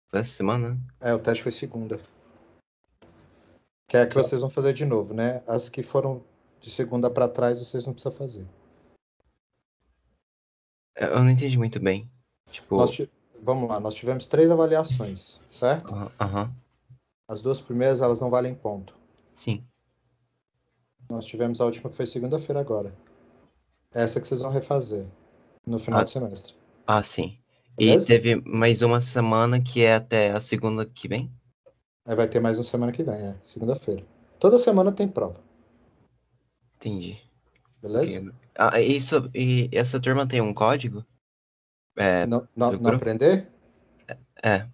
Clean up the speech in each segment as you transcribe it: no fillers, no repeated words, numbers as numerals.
Foi essa semana? O teste foi segunda. Que é a que Só- vocês vão fazer de novo, né? As que foram de segunda para trás, vocês não precisam fazer. Eu não entendi muito bem. Nós, Tipo, ti- Vamos lá, nós tivemos 3 avaliações, certo? aham, As duas primeiras, elas não valem ponto. sim. Nós tivemos a última que foi segunda-feira agora. Essa que vocês vão refazer no final Ah, do semestre. sim. E Beleza? teve mais uma semana que é até a segunda que vem? Aí vai ter mais uma semana que vem, segunda-feira. Toda semana tem prova, Entendi. beleza? Ok. E essa turma tem um código? É, Não, não, do não grupo? aprender? É.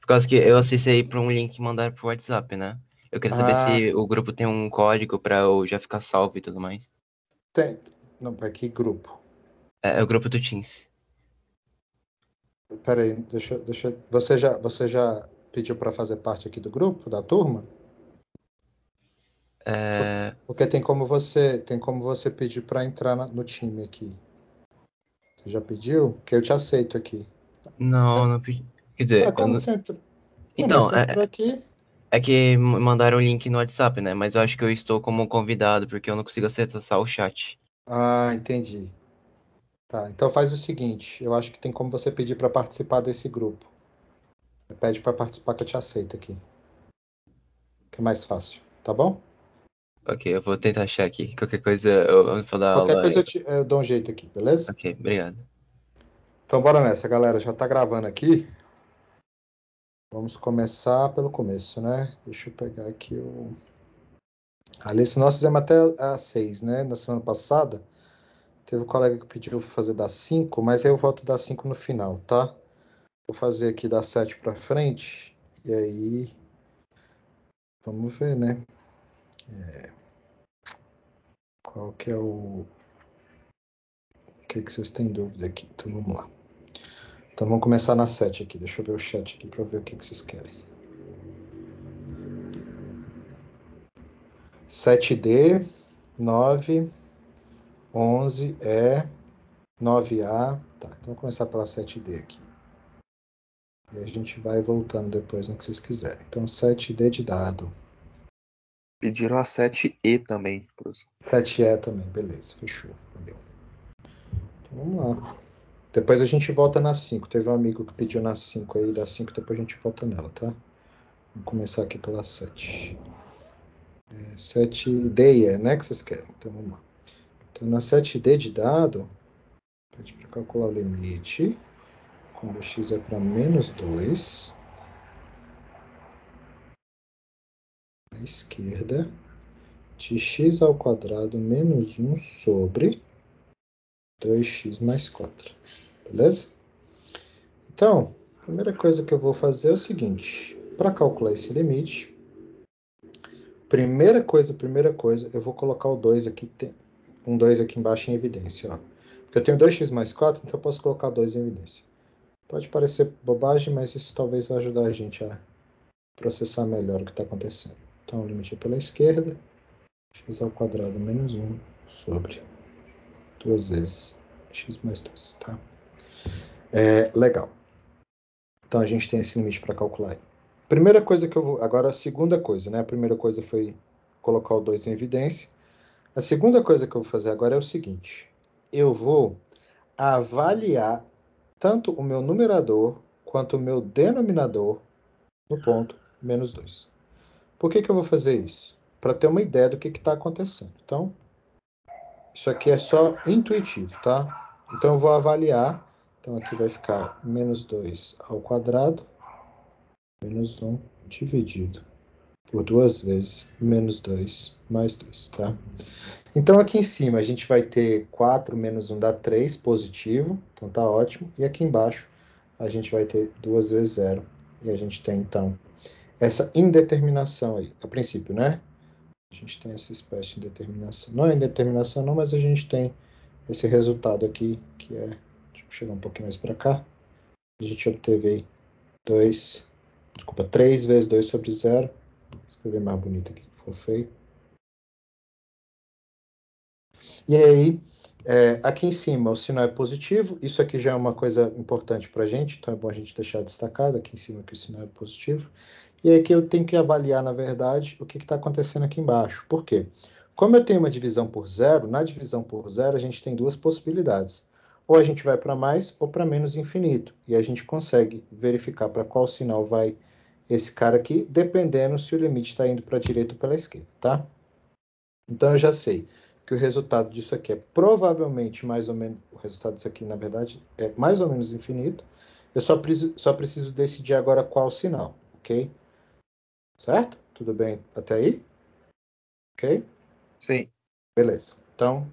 Por causa que eu acessei para um link que mandaram pro WhatsApp, né? Eu queria saber Ah, se o grupo tem um código pra eu já ficar salvo e tudo mais. tem. Não, aqui grupo. É o grupo do Teams. Pera aí, deixa. Você já pediu para fazer parte aqui do grupo, da turma? É... Porque tem como você pedir para entrar no time aqui. Você já pediu? Que eu te aceito aqui. Não, não pedi. Quer dizer, eu Como não... você entrou? Não, mas Então, você entrou aqui. é que mandaram o link no WhatsApp, né? Mas eu acho que eu estou como convidado, porque eu não consigo acessar o chat. Ah, entendi. Tá, então faz o seguinte, eu acho que tem como você pedir para participar desse grupo. Pede para participar que eu te aceito aqui, que é mais fácil, tá bom? Ok, eu vou tentar achar aqui. Qualquer coisa eu vou dar Qualquer aula. coisa eu dou um jeito aqui, beleza? Ok, obrigado. Então bora nessa, galera. Já tá gravando aqui. Vamos começar pelo começo, né? Deixa eu pegar aqui o. A lista nós fizemos até às 6, né? Na semana passada, teve um colega que pediu fazer das 5, mas aí eu volto das 5 no final, tá? Vou fazer aqui das 7 para frente. E aí, vamos ver, né? Qual que é o que vocês têm dúvida aqui? Então vamos lá. Então vamos começar na 7 aqui. Deixa eu ver o chat aqui para ver o que vocês querem. 7D, 9, 11 9A. Tá, então vamos começar pela 7D aqui. E a gente vai voltando depois no que vocês quiserem. Então 7D de dado. Pediram a 7E também, professor. 7E também, beleza, fechou. Valeu. Então vamos lá. Depois a gente volta na 5. Teve um amigo que pediu na 5 aí, da 5 depois a gente volta nela, tá? Vamos começar aqui pela 7. 7D né, que vocês querem. Então vamos lá. Então na 7D de dado, pede para calcular o limite. Quando x é para -2, à esquerda, de x ao quadrado menos 1 sobre 2x mais 4. Beleza? Então, a primeira coisa que eu vou fazer é o seguinte. Para calcular esse limite, primeira coisa, eu vou colocar o 2 aqui, tem um 2 aqui embaixo em evidência. Ó. Porque eu tenho 2x mais 4, então eu posso colocar 2 em evidência. Pode parecer bobagem, mas isso talvez vai ajudar a gente a processar melhor o que está acontecendo. Então, o limite é pela esquerda, x ao quadrado menos 1 sobre 2 vezes x mais 2, tá? Legal. Então, a gente tem esse limite para calcular. Primeira coisa que eu vou... Agora, a segunda coisa, né? A primeira coisa foi colocar o 2 em evidência. A segunda coisa que eu vou fazer agora é o seguinte. Eu vou avaliar tanto o meu numerador quanto o meu denominador no ponto menos 2. Por que eu vou fazer isso? Para ter uma ideia do que está acontecendo. Então, isso aqui é só intuitivo, tá? Então, eu vou avaliar. Então, aqui vai ficar menos 2 ao quadrado, menos 1 dividido por 2 vezes menos 2 mais 2, tá? Então, aqui em cima, a gente vai ter 4 menos 1 dá 3, positivo. Então, tá ótimo. E aqui embaixo, a gente vai ter 2 vezes 0. E a gente tem, então, essa indeterminação aí, a princípio, né? A gente tem essa espécie de indeterminação. Não é indeterminação não, mas a gente tem esse resultado aqui, que é... Deixa eu chegar um pouquinho mais para cá. A gente obteve aí 3 vezes 2 sobre 0. Vou escrever mais bonito aqui, que for feio. E aí, aqui em cima o sinal é positivo, isso aqui já é uma coisa importante para a gente, então é bom a gente deixar destacado aqui em cima que o sinal é positivo. E aqui eu tenho que avaliar, na verdade, o que está acontecendo aqui embaixo. Por quê? Como eu tenho uma divisão por zero, na divisão por zero a gente tem duas possibilidades. Ou a gente vai para mais ou para menos infinito. E a gente consegue verificar para qual sinal vai esse cara aqui, dependendo se o limite está indo para a direita ou pela esquerda, tá? Então eu já sei que o resultado disso aqui é provavelmente mais ou menos, o resultado disso aqui, na verdade, é mais ou menos infinito. Eu só preciso decidir agora qual sinal, ok? Certo? Tudo bem até aí? Ok? Sim. Beleza. Então,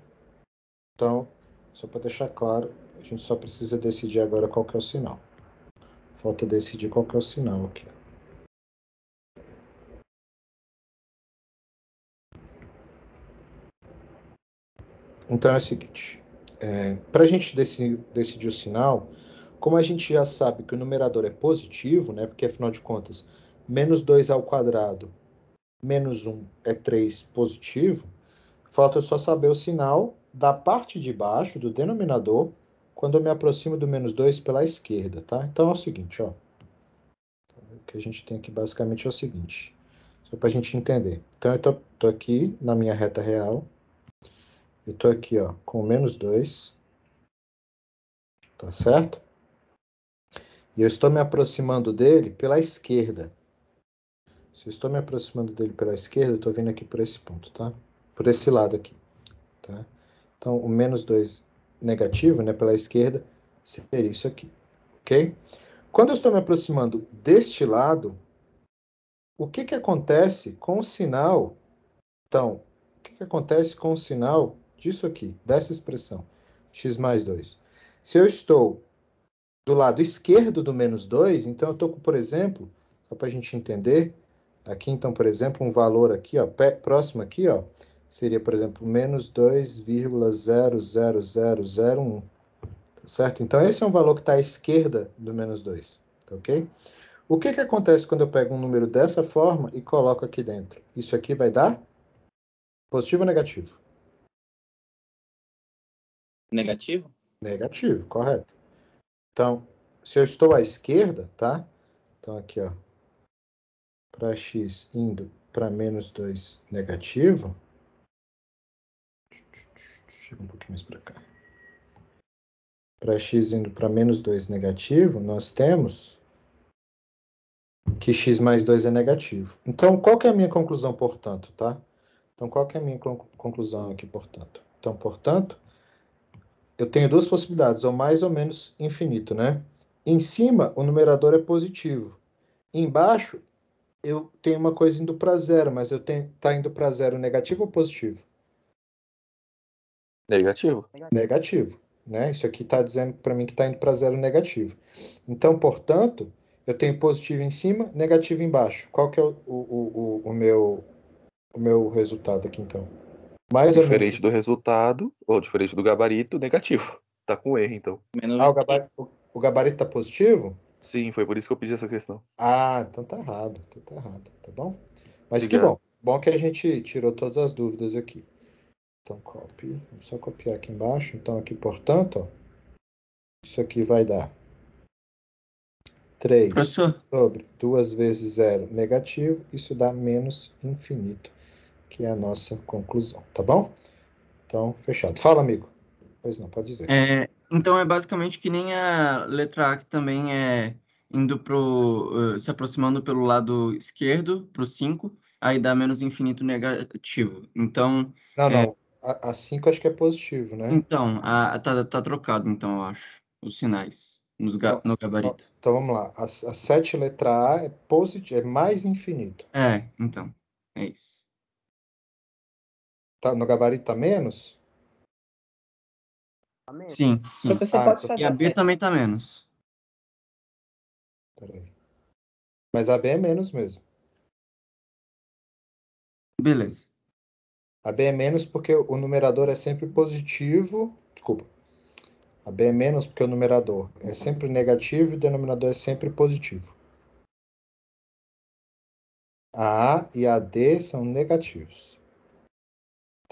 só para deixar claro, a gente só precisa decidir agora qual que é o sinal. Falta decidir qual que é o sinal aqui. Então é o seguinte, para a gente decidir o sinal, como a gente já sabe que o numerador é positivo, né, porque afinal de contas, menos 2 ao quadrado, menos 1 é 3 positivo, falta só saber o sinal da parte de baixo, do denominador, quando eu me aproximo do menos 2 pela esquerda, tá? Então é o seguinte, ó. O que a gente tem aqui basicamente é o seguinte, só para a gente entender. Então eu tô aqui na minha reta real, eu tô aqui, ó, com menos 2, tá certo? E eu estou me aproximando dele pela esquerda. Se eu estou me aproximando dele pela esquerda, eu estou vindo aqui por esse ponto, tá? Por esse lado aqui, tá? Então, o menos 2 negativo, né, pela esquerda, seria isso aqui, ok? Quando eu estou me aproximando deste lado, o que que acontece com o sinal? Então, o que que acontece com o sinal disso aqui, dessa expressão, x mais 2? Se eu estou do lado esquerdo do menos 2, então eu estou com, por exemplo, só para a gente entender, aqui então, por exemplo, um valor aqui, ó, próximo aqui, ó, seria, por exemplo, menos 2,00001, tá certo? Então esse é um valor que está à esquerda do menos 2, tá ok? O que que acontece quando eu pego um número dessa forma e coloco aqui dentro? Isso aqui vai dar positivo ou negativo? Negativo? Negativo, correto. Então, se eu estou à esquerda, tá? Então aqui, ó, para x indo para menos 2 negativo, chega um pouquinho mais para cá. Para x indo para menos 2 negativo, nós temos que x mais 2 é negativo. Então, qual que é a minha conclusão, portanto, tá? Então, qual que é a minha conclusão aqui, portanto? Então, portanto, eu tenho duas possibilidades, ou mais ou menos infinito, né? Em cima, o numerador é positivo. Embaixo, eu tenho uma coisa indo para zero, mas tá indo para zero negativo ou positivo? Negativo. Negativo, né? Isso aqui está dizendo para mim que está indo para zero negativo. Então, portanto, eu tenho positivo em cima, negativo embaixo. Qual que é o meu resultado aqui, então? Mais ou menos. Diferente do resultado, ou diferente do gabarito, negativo. Tá com erro, então. Menos Ah, que o gabarito está positivo? Sim, foi por isso que eu pedi essa questão. Ah, então tá errado. Então tá errado, tá bom? Mas que Obrigado. bom. Bom que a gente tirou todas as dúvidas aqui. Então, copy. Vou só copiar aqui embaixo. Então, aqui, portanto, ó, isso aqui vai dar 3 Professor, sobre 2 vezes 0 negativo, isso dá menos infinito, que é a nossa conclusão, tá bom? Então, fechado. Fala, amigo. Pois não, pode dizer. então é basicamente que nem a letra A, que também é indo se aproximando pelo lado esquerdo, pro 5, aí dá menos infinito negativo. Não, não. A 5 acho que é positivo, né? Tá trocado, então, eu acho, os sinais Então, no gabarito. então vamos lá. A 7 letra A é positivo, é mais infinito. Então, é isso. Tá, no gabarito tá menos? Sim, sim. professor Ah, pode então, E fazer a a B 7. também tá menos. peraí. Mas a B é menos mesmo. Beleza. A B é menos porque o numerador é sempre positivo. Desculpa. A B é menos porque o numerador é sempre negativo e o denominador é sempre positivo. A A e a D são negativos.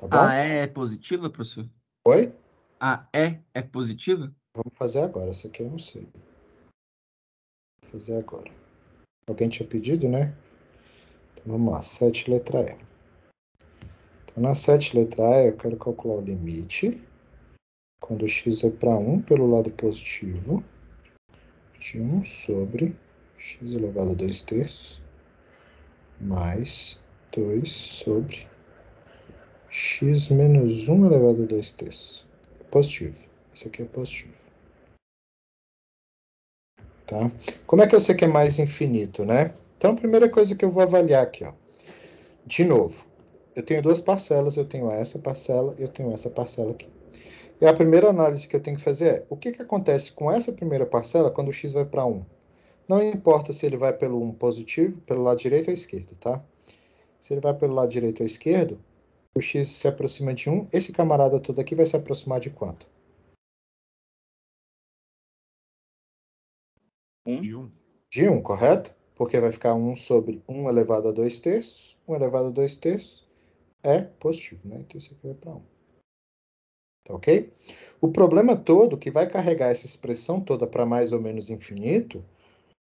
tá bom? A E é positiva, professor? Oi? A E é positiva? Vamos fazer agora. Essa aqui eu não sei. Vou fazer agora. Alguém tinha pedido, né? Então vamos lá. 7, letra E. Então, na 7, letra E, eu quero calcular o limite. Quando x é para 1 pelo lado positivo, de 1 sobre x elevado a 2 terços, mais 2 sobre x menos 1 elevado a 2 terços. É positivo. Esse aqui é positivo. Tá? Como é que eu sei que é mais infinito, né? Então, a primeira coisa que eu vou avaliar aqui, ó. De novo, eu tenho duas parcelas, eu tenho essa parcela e eu tenho essa parcela aqui. E a primeira análise que eu tenho que fazer é, o que acontece com essa primeira parcela quando o x vai para 1? Não importa se ele vai pelo 1 positivo, pelo lado direito ou esquerdo, tá? Se ele vai pelo lado direito ou esquerdo, o x se aproxima de 1, esse camarada todo aqui vai se aproximar de quanto? De 1. De 1, correto? Porque vai ficar 1 sobre 1 elevado a 2 terços. 1 elevado a 2 terços é positivo, né? Então isso aqui vai para 1. Tá ok? O problema todo que vai carregar essa expressão toda para mais ou menos infinito,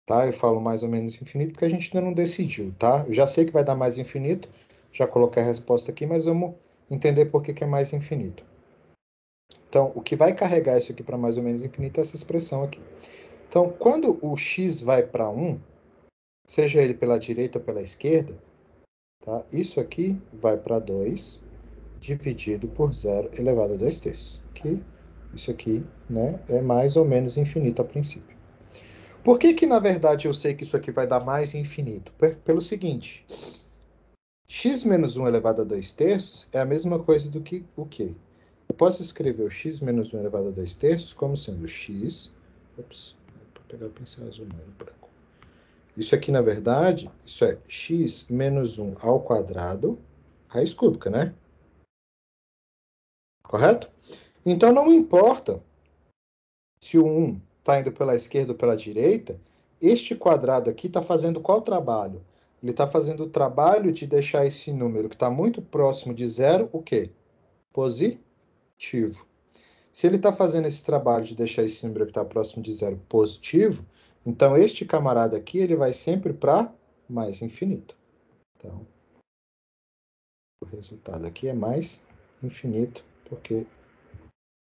tá? Eu falo mais ou menos infinito porque a gente ainda não decidiu, tá? Eu já sei que vai dar mais infinito, já coloquei a resposta aqui, mas vamos entender por que é mais infinito. Então, o que vai carregar isso aqui para mais ou menos infinito é essa expressão aqui. Então, quando o x vai para 1, seja ele pela direita ou pela esquerda, tá? Isso aqui vai para 2 dividido por 0 elevado a 2 terços. Que isso aqui, né, é mais ou menos infinito a princípio. Por que na verdade, eu sei que isso aqui vai dar mais infinito? Pelo seguinte, x menos 1 elevado a 2 terços é a mesma coisa do que o quê? Eu posso escrever o x menos 1 elevado a 2 terços como sendo x... Ops, vou pegar o pincel azul, não, branco. Isso aqui, na verdade, isso é x menos 1 ao quadrado, raiz cúbica, né? Correto? Então, não importa se o 1 está indo pela esquerda ou pela direita, este quadrado aqui está fazendo qual trabalho? Ele está fazendo o trabalho de deixar esse número que está muito próximo de zero, o quê? Positivo. Se ele está fazendo esse trabalho de deixar esse número que está próximo de zero positivo, então este camarada aqui ele vai sempre para mais infinito. Então, o resultado aqui é mais infinito, porque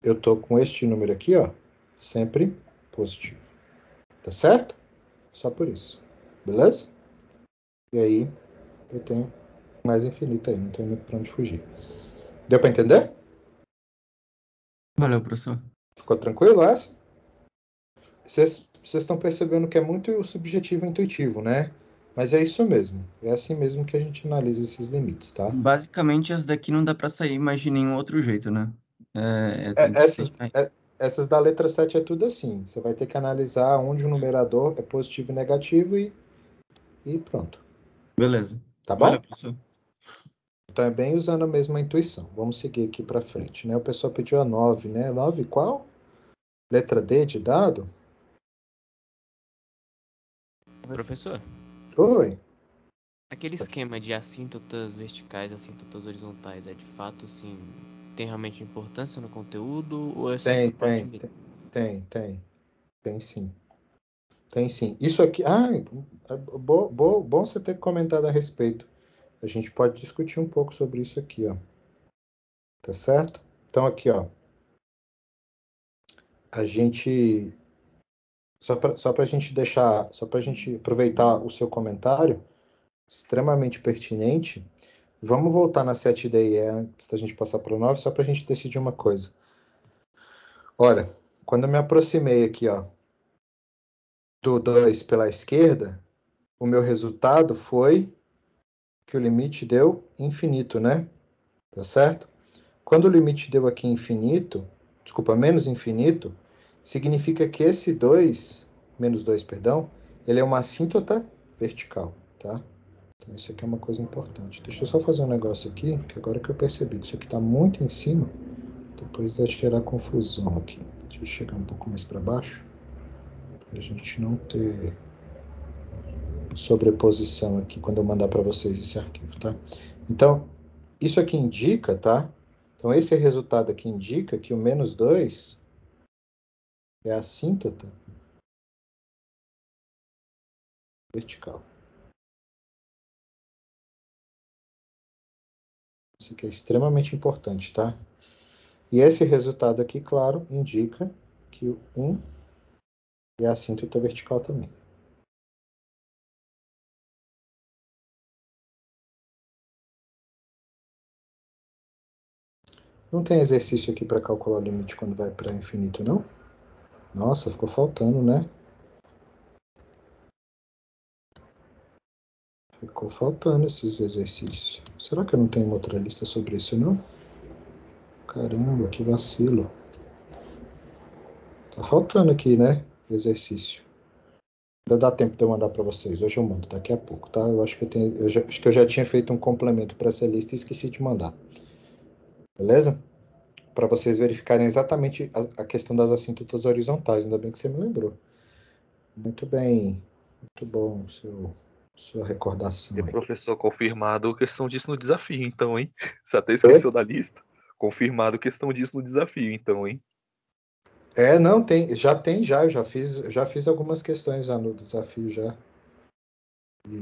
eu estou com este número aqui, ó, sempre positivo. Tá certo? Só por isso. Beleza? E aí, eu tenho mais infinito aí, não tem muito para onde fugir. Deu para entender? Valeu, professor. Ficou tranquilo essa? Vocês estão percebendo que é muito subjetivo e intuitivo, né? Mas é isso mesmo. É assim mesmo que a gente analisa esses limites, tá? Basicamente, as daqui não dá para sair mais de nenhum outro jeito, né? Tem que Essas, ser. essas da letra 7 é tudo assim. Você vai ter que analisar onde o numerador é positivo e negativo e pronto. Beleza. Tá Valeu, bom? professor. Então é bem usando a mesma intuição. Vamos seguir aqui para frente, né? O pessoal pediu a 9, né? 9 qual? Letra D de dado? Professor, Oi. aquele esquema de assíntotas verticais, assíntotas horizontais, é de fato, assim, tem realmente importância no conteúdo ou é só essa parte mesmo? Tem sim. Tem sim. Isso aqui. Ah, bom você ter comentado a respeito. A gente pode discutir um pouco sobre isso aqui, ó. Tá certo? Então, aqui, ó. A gente. Só para a gente deixar. Só para a gente aproveitar o seu comentário, extremamente pertinente. Vamos voltar na 7D antes da gente passar para o 9, só para a gente decidir uma coisa. Olha, quando eu me aproximei aqui, ó, do 2 pela esquerda, o meu resultado foi que o limite deu infinito, né? Tá certo? Quando o limite deu aqui infinito, desculpa, menos infinito, significa que esse 2, menos 2, perdão, ele é uma assíntota vertical, tá? Então isso aqui é uma coisa importante. Deixa eu só fazer um negócio aqui, que agora que eu percebi que isso aqui está muito em cima, depois vai gerar confusão aqui. Deixa eu chegar um pouco mais para baixo, para a gente não ter sobreposição aqui quando eu mandar para vocês esse arquivo, tá? Então, isso aqui indica, tá? Então, esse resultado aqui indica que o menos 2 é a assíntota vertical. Isso aqui é extremamente importante, tá? E esse resultado aqui, claro, indica que o 1 é a assíntota vertical também. Não tem exercício aqui para calcular o limite quando vai para infinito, não? Nossa, ficou faltando, né? Ficou faltando esses exercícios. Será que eu não tenho uma outra lista sobre isso, não? Caramba, que vacilo. Tá faltando aqui, né? Exercício. Ainda dá tempo de eu mandar para vocês. Hoje eu mando, daqui a pouco, tá? Eu acho que eu já tinha feito um complemento para essa lista e esqueci de mandar. Beleza? Para vocês verificarem exatamente a questão das assíntotas horizontais. Ainda bem que você me lembrou. Muito bem. Muito bom sua recordação E aí. professor, confirmado questão disso no desafio, então, hein? Você até Oi? esqueceu da lista? Confirmado questão disso no desafio, então, hein? Não, eu já fiz algumas questões lá no desafio já.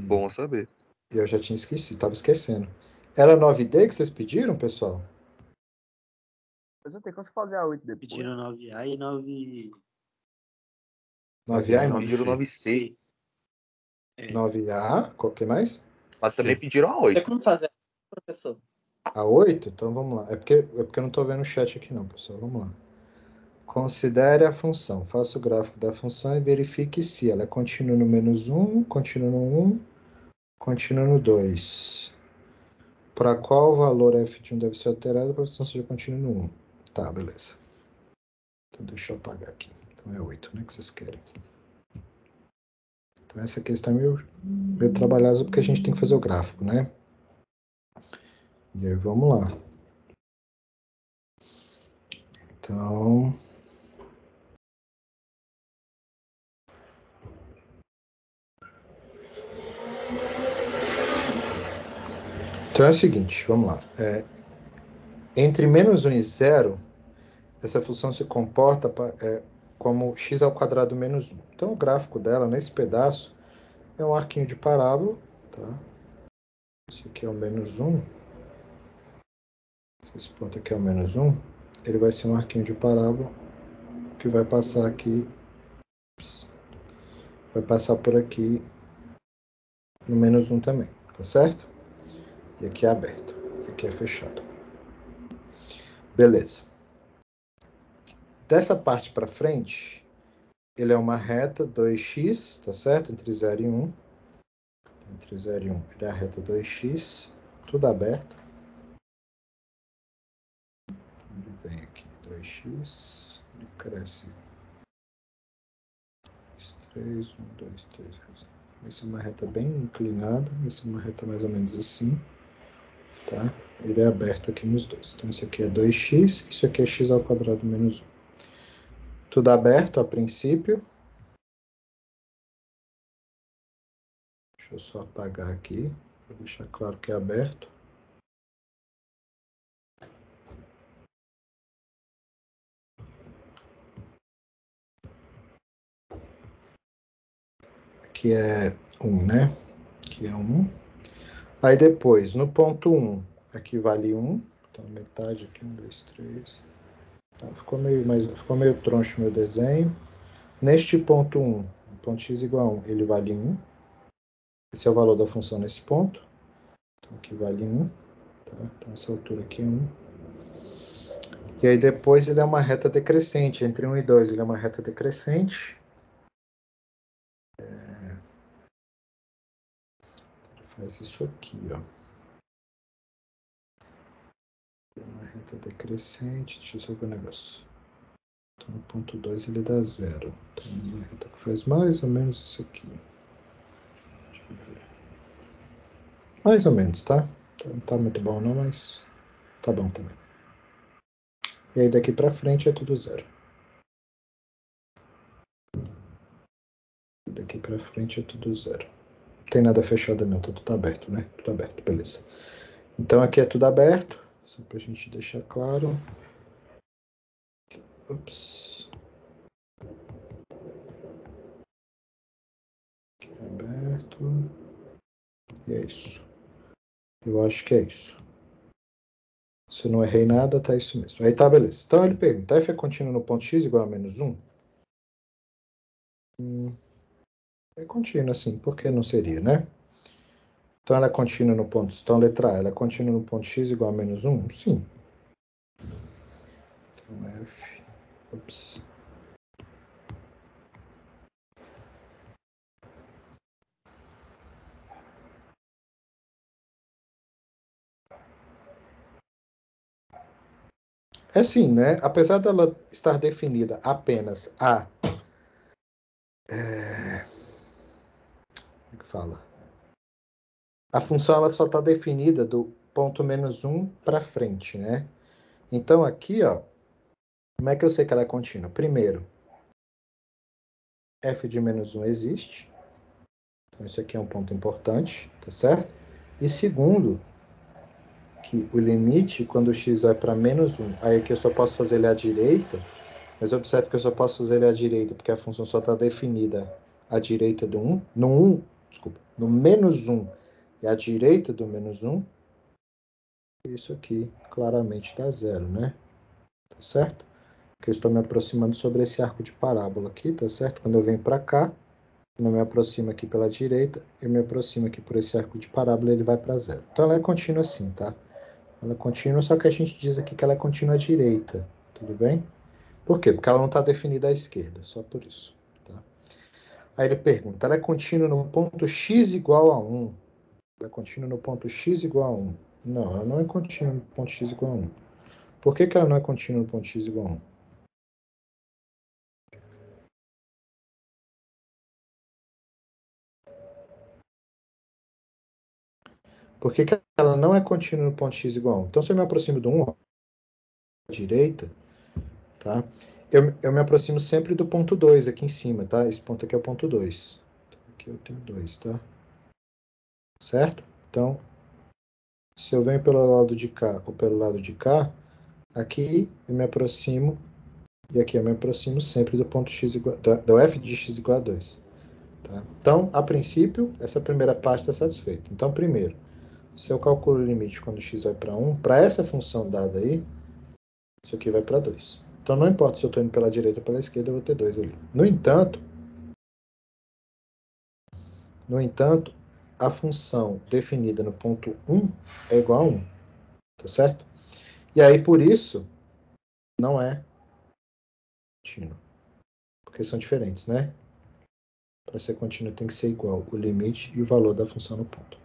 Bom saber. E eu já tinha esquecido, tava esquecendo. Era 9D que vocês pediram, pessoal? Mas não tem como você fazer a 8 depois. Pediram 9A e 9... 9A e Não pediram 9C, 9A, qual que mais? mas também Sim. pediram a Tem 8. como fazer, professor? A 8? Então vamos lá. É porque eu não estou vendo o chat aqui não, pessoal. Vamos lá. Considere a função. Faça o gráfico da função e verifique se ela é contínua no menos 1, contínua no 1, contínua no 2. Para qual valor f de 1 deve ser alterado para a função seja contínua no 1. Tá, beleza. Então deixa eu apagar aqui. Então é 8, né, que vocês querem. Então essa questão é meio trabalhosa porque a gente tem que fazer o gráfico, né? E aí vamos lá. Então... Então é o seguinte, vamos lá. Entre menos 1 e 0, essa função se comporta como x ao quadrado menos 1. Então o gráfico dela, nesse pedaço, é um arquinho de parábola, tá? Esse aqui é o menos 1. Esse ponto aqui é o menos 1. Ele vai ser um arquinho de parábola que vai passar aqui, vai passar por aqui no menos 1 também, tá certo? E aqui é aberto, e aqui é fechado. Beleza. Dessa parte para frente, ele é uma reta 2x, tá certo? Entre 0 e 1. Entre 0 e 1, ele é a reta 2x, tudo aberto. Ele vem aqui, 2x, ele cresce 3, 1, 2, 3. Essa é uma reta bem inclinada, essa é uma reta mais ou menos assim, tá? Ele é aberto aqui nos dois. Então, isso aqui é 2x, isso aqui é x ao quadrado menos 1. Tudo aberto a princípio. Deixa eu só apagar aqui, para deixar claro que é aberto. Aqui é 1, né? Aqui é 1. Aí depois, no ponto 1, aqui vale 1. Então, metade aqui, 1, 2, 3. Tá, ficou meio troncho meu desenho. Neste ponto 1, o ponto x igual a 1, ele vale 1. Esse é o valor da função nesse ponto. Então, aqui vale 1. Tá? Então, essa altura aqui é 1. E aí depois ele é uma reta decrescente. Entre 1 e 2 ele é uma reta decrescente. Ele faz isso aqui, ó. Uma reta decrescente. Deixa eu só ver o negócio. Então, no ponto 2 ele dá 0. Então, uma reta que faz mais ou menos isso aqui. Deixa eu ver. Mais ou menos, tá? Não tá muito bom não, mas tá bom também. E aí daqui pra frente é tudo 0. Daqui pra frente é tudo 0. Não tem nada fechado não, tá tudo aberto, né? Tudo aberto, beleza. Então aqui é tudo aberto, Só para a gente deixar claro. Ups. Aberto. E é isso. Eu acho que é isso. Se eu não errei nada, tá isso mesmo. Aí tá, beleza. Então ele pergunta, f é contínuo no ponto x igual a menos 1? É contínuo, assim. Por que não seria, né? Então ela é contínua no ponto... Então, letra A, ela é contínua no ponto x igual a menos 1? Sim. Então, f... Ups. É assim, né? Apesar dela estar definida apenas a... Como é que fala? A função ela só está definida do ponto menos 1 para frente, né? Então aqui, ó, como é que eu sei que ela é contínua? Primeiro, f de menos 1 existe. Então isso aqui é um ponto importante, tá certo? E segundo, que o limite, quando o x vai para menos 1, aí aqui eu só posso fazer ele à direita, mas observe que eu só posso fazer ele à direita, porque a função só está definida à direita do 1, no menos 1 e à direita do menos 1, isso aqui claramente dá zero, né? Tá certo? Porque eu estou me aproximando sobre esse arco de parábola aqui, tá certo? Quando eu venho para cá, quando eu me aproximo aqui pela direita, eu me aproximo aqui por esse arco de parábola, ele vai para zero. Então ela é contínua assim, tá? Ela é contínua, só que a gente diz aqui que ela é contínua à direita, tudo bem? Por quê? Porque ela não está definida à esquerda, só por isso. Tá? Aí ele pergunta, ela é contínua no ponto x igual a 1? Ela é contínua no ponto x igual a 1? Não, ela não é contínua no ponto x igual a 1. Por que ela não é contínua no ponto x igual a 1? Por que ela não é contínua no ponto x igual a 1? Então, se eu me aproximo do 1 à direita, tá? Eu me aproximo sempre do ponto 2 aqui em cima, tá? Esse ponto aqui é o ponto 2. Então, aqui eu tenho 2, tá? Certo? Então, se eu venho pelo lado de cá ou pelo lado de cá, aqui eu me aproximo e aqui eu me aproximo sempre do ponto x igual, do f de x igual a 2. Tá? Então, a princípio, essa primeira parte está satisfeita. Então, primeiro, se eu calculo o limite quando x vai para 1, para essa função dada aí, isso aqui vai para 2. Então, não importa se eu estou indo pela direita ou pela esquerda, eu vou ter 2 ali. No entanto, a função definida no ponto 1 é igual a 1. Tá certo? E aí, por isso, não é contínuo. Porque são diferentes, né? Para ser contínuo tem que ser igual o limite e o valor da função no ponto.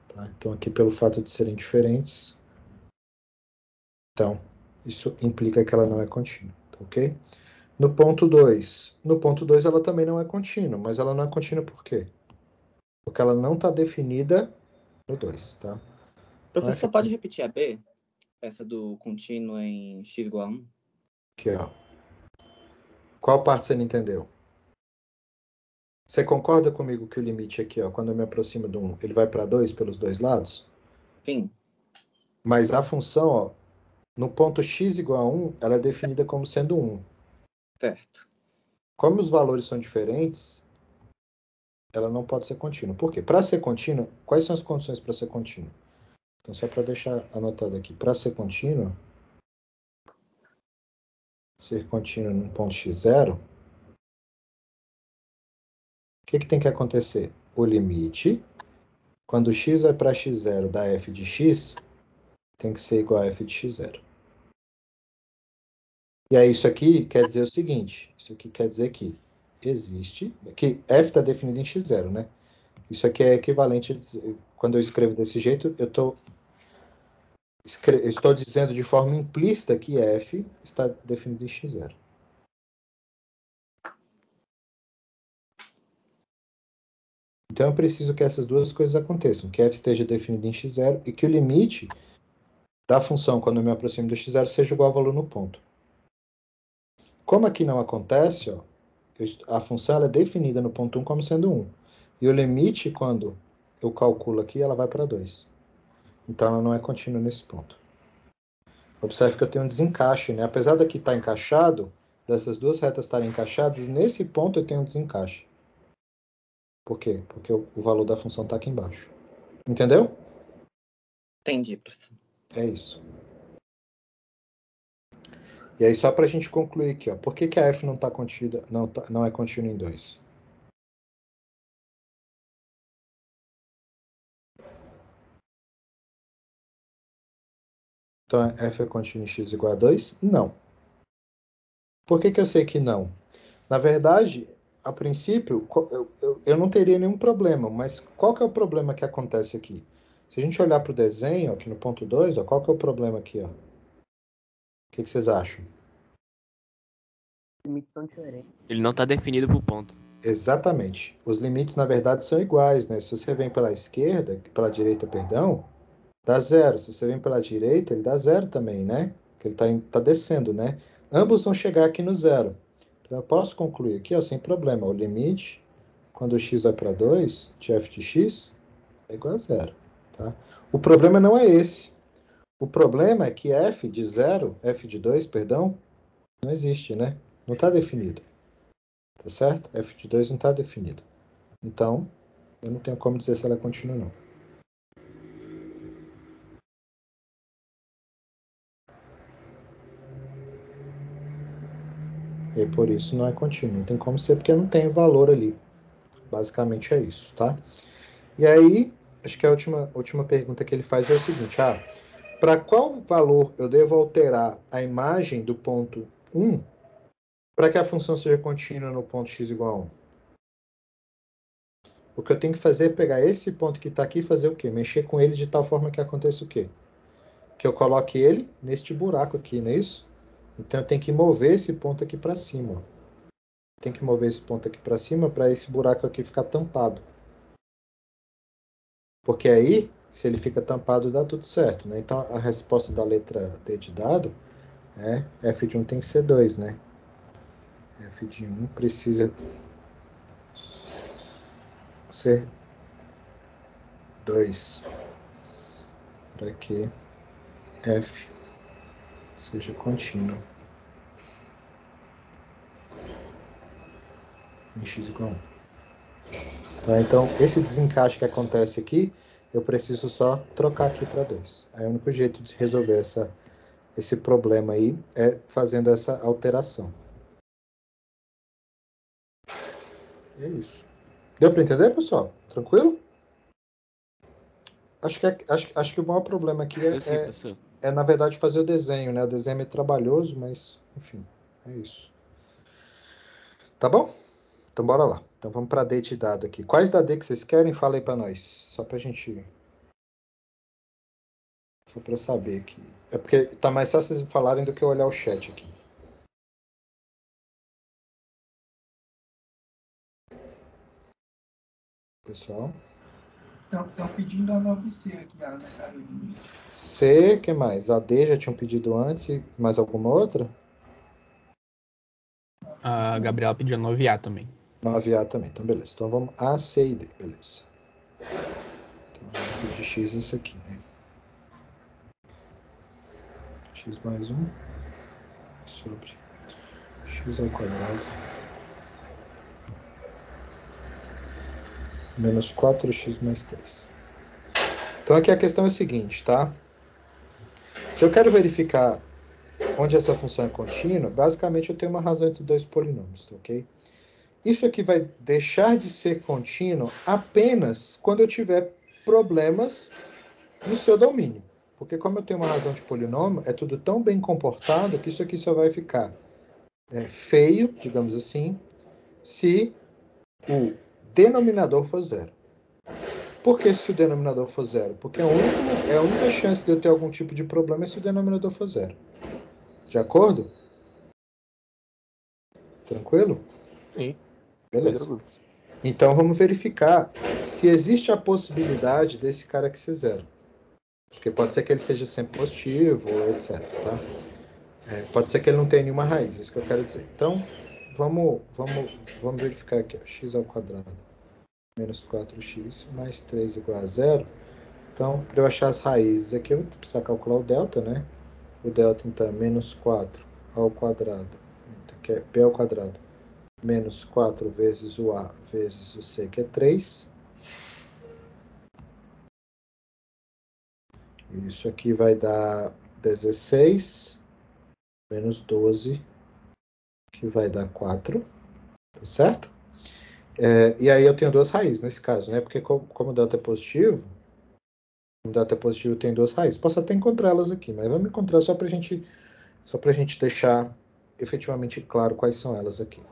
Tá? Então, aqui, pelo fato de serem diferentes, então, isso implica que ela não é contínua. Tá, ok? No ponto 2 ela também não é contínua, mas ela não é contínua por quê? Porque ela não está definida no 2, tá? Professor, pode repetir a B? Essa do contínuo em x igual a 1? Aqui, ó. Qual parte você não entendeu? Você concorda comigo que o limite aqui, ó, quando eu me aproximo do 1, ele vai para 2 pelos dois lados? Sim. Mas a função, ó, no ponto x igual a 1, ela é definida como sendo 1. Certo. Como os valores são diferentes, ela não pode ser contínua. Por quê? Para ser contínua, quais são as condições para ser contínua? Então, só para deixar anotado aqui, para ser contínua num ponto x0, o que tem que acontecer? O limite, quando x vai para x0 da f de x, tem que ser igual a f de x0. E aí isso aqui quer dizer o seguinte, isso aqui quer dizer que existe, que f está definido em x0, né? Isso aqui é equivalente a dizer, quando eu escrevo desse jeito, eu estou dizendo de forma implícita que f está definido em x0. Então eu preciso que essas duas coisas aconteçam, que f esteja definido em x0 e que o limite da função, quando eu me aproximo do x0, seja igual ao valor no ponto. Como aqui não acontece, ó, a função ela é definida no ponto 1 como sendo 1. E o limite, quando eu calculo aqui, ela vai para 2. Então ela não é contínua nesse ponto. Observe que eu tenho um desencaixe, né? Apesar daqui estar encaixado, dessas duas retas estarem encaixadas, nesse ponto eu tenho um desencaixe. Por quê? Porque o valor da função está aqui embaixo. Entendeu? Entendi, professor. É isso. E aí, só para a gente concluir aqui, ó, por que a f não está contida, não é contínua em 2? Então, f é contínua em x igual a 2? Não. Por que eu sei que não? Na verdade, a princípio, eu não teria nenhum problema, mas qual que é o problema que acontece aqui? Se a gente olhar para o desenho, aqui no ponto 2, ó, qual que é o problema aqui? Ó? O que vocês acham? Os limites são diferentes. Ele não tá definido pro ponto. Exatamente. Os limites, na verdade, são iguais, né? Se você vem pela esquerda, pela direita, perdão, dá 0. Se você vem pela direita, ele dá 0 também, né? Porque ele tá descendo, né? Ambos vão chegar aqui no 0. Então, eu posso concluir aqui, ó, sem problema. O limite, quando x vai para 2, de f de x, é igual a 0. Tá? O problema não é esse. O problema é que f de 0, f de 2, perdão, não existe, né? Não está definido. Tá certo? F de 2 não está definido. Então, eu não tenho como dizer se ela é contínua ou não. E por isso não é contínuo. Não tem como ser porque não tem valor ali. Basicamente é isso, tá? E aí, acho que a última pergunta que ele faz é o seguinte. Para qual valor eu devo alterar a imagem do ponto 1 para que a função seja contínua no ponto x igual a 1? O que eu tenho que fazer é pegar esse ponto que está aqui e fazer o quê? Mexer com ele de tal forma que aconteça o quê? Que eu coloque ele neste buraco aqui, não é isso? Então eu tenho que mover esse ponto aqui para cima. Tem que mover esse ponto aqui para cima para esse buraco aqui ficar tampado. Porque aí, se ele fica tampado, dá tudo certo, né? Então a resposta da letra D de dado é f de 1 tem que ser 2, né? F de 1 precisa ser 2 para que f seja contínuo em x igual a 1. Tá? Então, esse desencaixe que acontece aqui, eu preciso só trocar aqui para 2. Aí o único jeito de resolver esse problema aí é fazendo essa alteração. É isso. Deu para entender, pessoal? Tranquilo? Acho que o maior problema aqui Eu sei, professor. é, na verdade, fazer o desenho, né? O desenho é meio trabalhoso, mas, enfim, é isso. Tá bom? Então, bora lá. Então, vamos para D de dado aqui. Quais da D que vocês querem? Fala aí para nós. Só para gente... Só para eu saber aqui. É porque tá mais fácil vocês falarem do que eu olhar o chat aqui. Pessoal. Estão pedindo a 9C aqui, Ana Carolina. C, que mais? A D já tinham pedido antes. Mais alguma outra? A Gabriela pediu 9A também. 9A também. Então, beleza. Então, vamos A, C e D. Beleza. Então, f de x é isso aqui, né? X mais 1 sobre x ao quadrado menos 4x mais 3. Então, aqui a questão é a seguinte, tá? Se eu quero verificar onde essa função é contínua, basicamente eu tenho uma razão entre dois polinômios, tá, ok? Isso aqui vai deixar de ser contínuo apenas quando eu tiver problemas no seu domínio. Porque como eu tenho uma razão de polinômio, é tudo tão bem comportado que isso aqui só vai ficar feio, digamos assim, se o denominador for 0. Por que se o denominador for 0? Porque a única chance de eu ter algum tipo de problema é se o denominador for 0. De acordo? Tranquilo? Sim. Beleza. Então vamos verificar se existe a possibilidade desse cara aqui ser 0. Porque pode ser que ele seja sempre positivo, etc. Tá? Pode ser que ele não tenha nenhuma raiz, é isso que eu quero dizer. Então, vamos verificar aqui. Ó, x ao quadrado menos 4x mais 3 igual a 0. Então, para eu achar as raízes aqui, eu vou precisar calcular o delta, né? O delta, então, é menos 4 ao quadrado, que é b ao quadrado, menos 4 vezes o a vezes o c, que é 3. Isso aqui vai dar 16 menos 12, que vai dar 4, tá certo? E aí eu tenho duas raízes nesse caso, né? Porque como o delta é positivo, tem duas raízes. Posso até encontrá-las aqui, mas vamos encontrar só para a gente deixar efetivamente claro quais são elas aqui.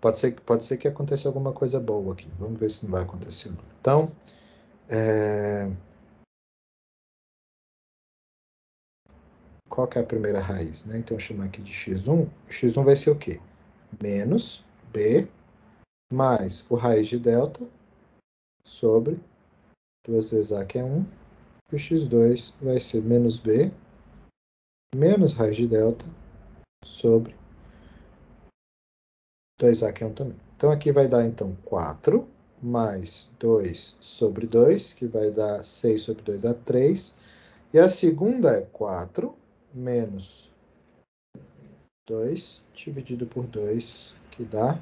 Pode ser que aconteça alguma coisa boa aqui. Vamos ver se não vai acontecer. Então, qual que é a primeira raiz, né? Então, eu chamo aqui de x1. O x1 vai ser o quê? Menos b mais o raiz de delta sobre 2 vezes a, que é 1. E o x2 vai ser menos b menos raiz de delta sobre 2a, que é 1 também. Então, aqui vai dar, então, 4 mais 2 sobre 2, que vai dar 6 sobre 2 dá 3. E a segunda é 4 menos 2 dividido por 2, que dá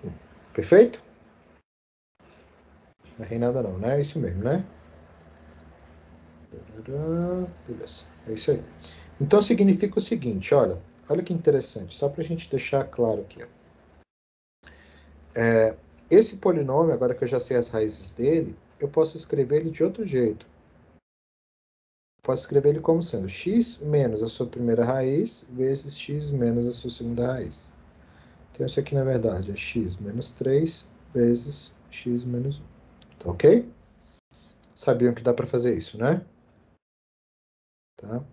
1. Perfeito? Não errei nada não, né? É isso mesmo, né? Beleza. É isso aí. Então, significa o seguinte, olha que interessante, só para a gente deixar claro aqui. Ó. Esse polinômio, agora que eu já sei as raízes dele, eu posso escrever ele de outro jeito. Posso escrever ele como sendo x menos a sua primeira raiz vezes x menos a sua segunda raiz. Então, isso aqui, na verdade, é x menos 3 vezes x menos 1. Tá ok? Sabiam que dá para fazer isso, né? Tá?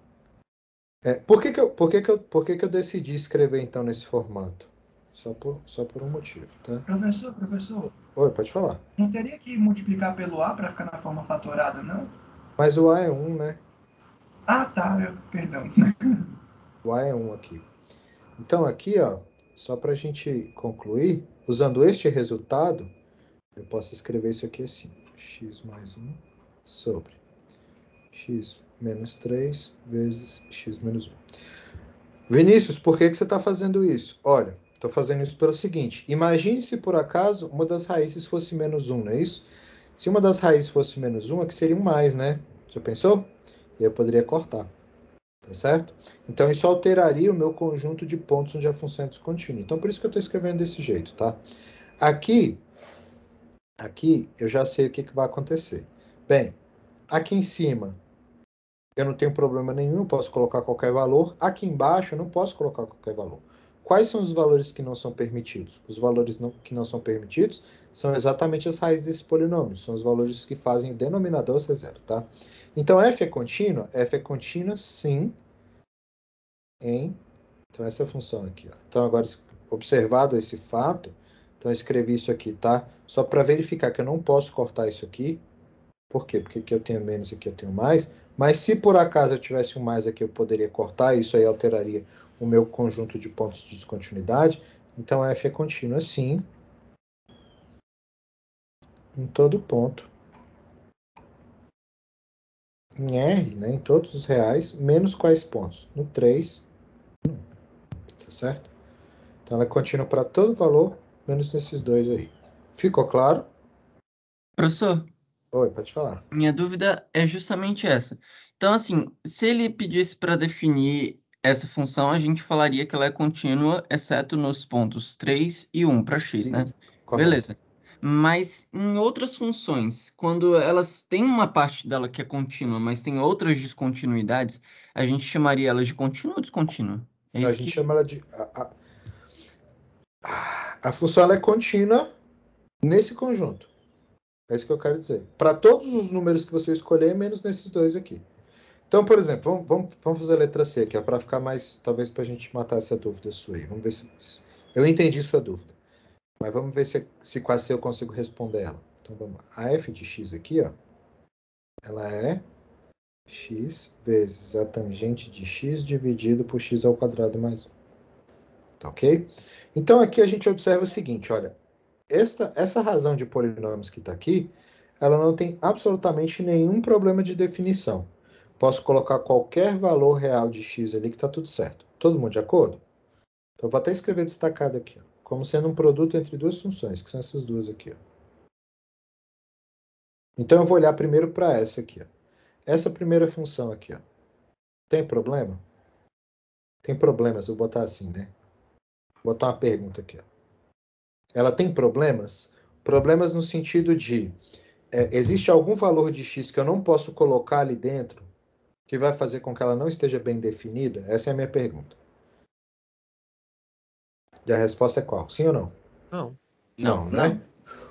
Por que que eu decidi escrever, então, nesse formato? Só por um motivo, tá? Professor, Oi, pode falar. não teria que multiplicar pelo A para ficar na forma fatorada, não? Mas o a é 1, né? Ah, tá, perdão. O a é 1 aqui. Então, aqui, ó, só para a gente concluir, usando este resultado, eu posso escrever isso aqui assim, x mais 1 sobre x menos 3 vezes x menos 1. Vinícius, por que você está fazendo isso? Olha, estou fazendo isso pelo seguinte, imagine se por acaso uma das raízes fosse menos 1, não é isso? Se uma das raízes fosse menos 1, aqui seria um mais, né? Já pensou? E eu poderia cortar. Tá certo? Então, isso alteraria o meu conjunto de pontos onde a função é descontínua. Então, por isso que eu estou escrevendo desse jeito, tá? Aqui, eu já sei o que vai acontecer. Bem, aqui em cima, eu não tenho problema nenhum, eu posso colocar qualquer valor. Aqui embaixo, eu não posso colocar qualquer valor. Quais são os valores que não são permitidos? Os valores que não são permitidos são exatamente as raízes desse polinômio. São os valores que fazem o denominador ser zero, tá? Então, f é contínua? F é contínua, sim, então, essa é a função aqui. Ó. Então, agora, observado esse fato, então eu escrevi isso aqui, tá? Só para verificar que eu não posso cortar isso aqui. Por quê? Porque aqui eu tenho menos e aqui eu tenho mais. Mas se por acaso eu tivesse um mais aqui, eu poderia cortar. Isso aí alteraria o meu conjunto de pontos de descontinuidade. Então, f é contínua, sim, em todo ponto. Em R, né, em todos os reais, menos quais pontos? No 3, tá certo? Então, ela é contínua para todo valor, menos nesses dois aí. Ficou claro? Professor, Oi, pode falar. minha dúvida é justamente essa. Então, assim, se ele pedisse para definir essa função, a gente falaria que ela é contínua, exceto nos pontos 3 e 1 para x, né? Correto. Beleza. Mas em outras funções, quando elas têm uma parte dela que é contínua, mas tem outras descontinuidades, a gente chamaria elas de contínua ou descontínua? É A isso gente que... chama ela de... A função ela é contínua nesse conjunto. É isso que eu quero dizer. Para todos os números que você escolher, menos nesses dois aqui. Então, por exemplo, vamos fazer a letra C aqui, para ficar mais, talvez para a gente matar essa dúvida sua aí. Vamos ver se eu entendi sua dúvida. Mas vamos ver se com a C eu consigo responder ela. Então, vamos lá. A f de x aqui, ó, ela é x vezes a tangente de x dividido por x ao quadrado mais 1. Tá ok? Então, aqui a gente observa o seguinte, olha, essa razão de polinômios que está aqui, ela não tem absolutamente nenhum problema de definição. Posso colocar qualquer valor real de x ali que está tudo certo. Todo mundo de acordo? Então, eu vou até escrever destacado aqui, ó, como sendo um produto entre duas funções, que são essas duas aqui. Ó. Então, eu vou olhar primeiro para essa aqui. Ó. Essa primeira função aqui. Ó. Tem problema? Tem problemas, eu vou botar assim, né? Vou botar uma pergunta aqui. Ó. Ela tem problemas? Problemas no sentido de, existe algum valor de x que eu não posso colocar ali dentro que vai fazer com que ela não esteja bem definida? Essa é a minha pergunta. E a resposta é qual? Sim ou não? Não. Não, né?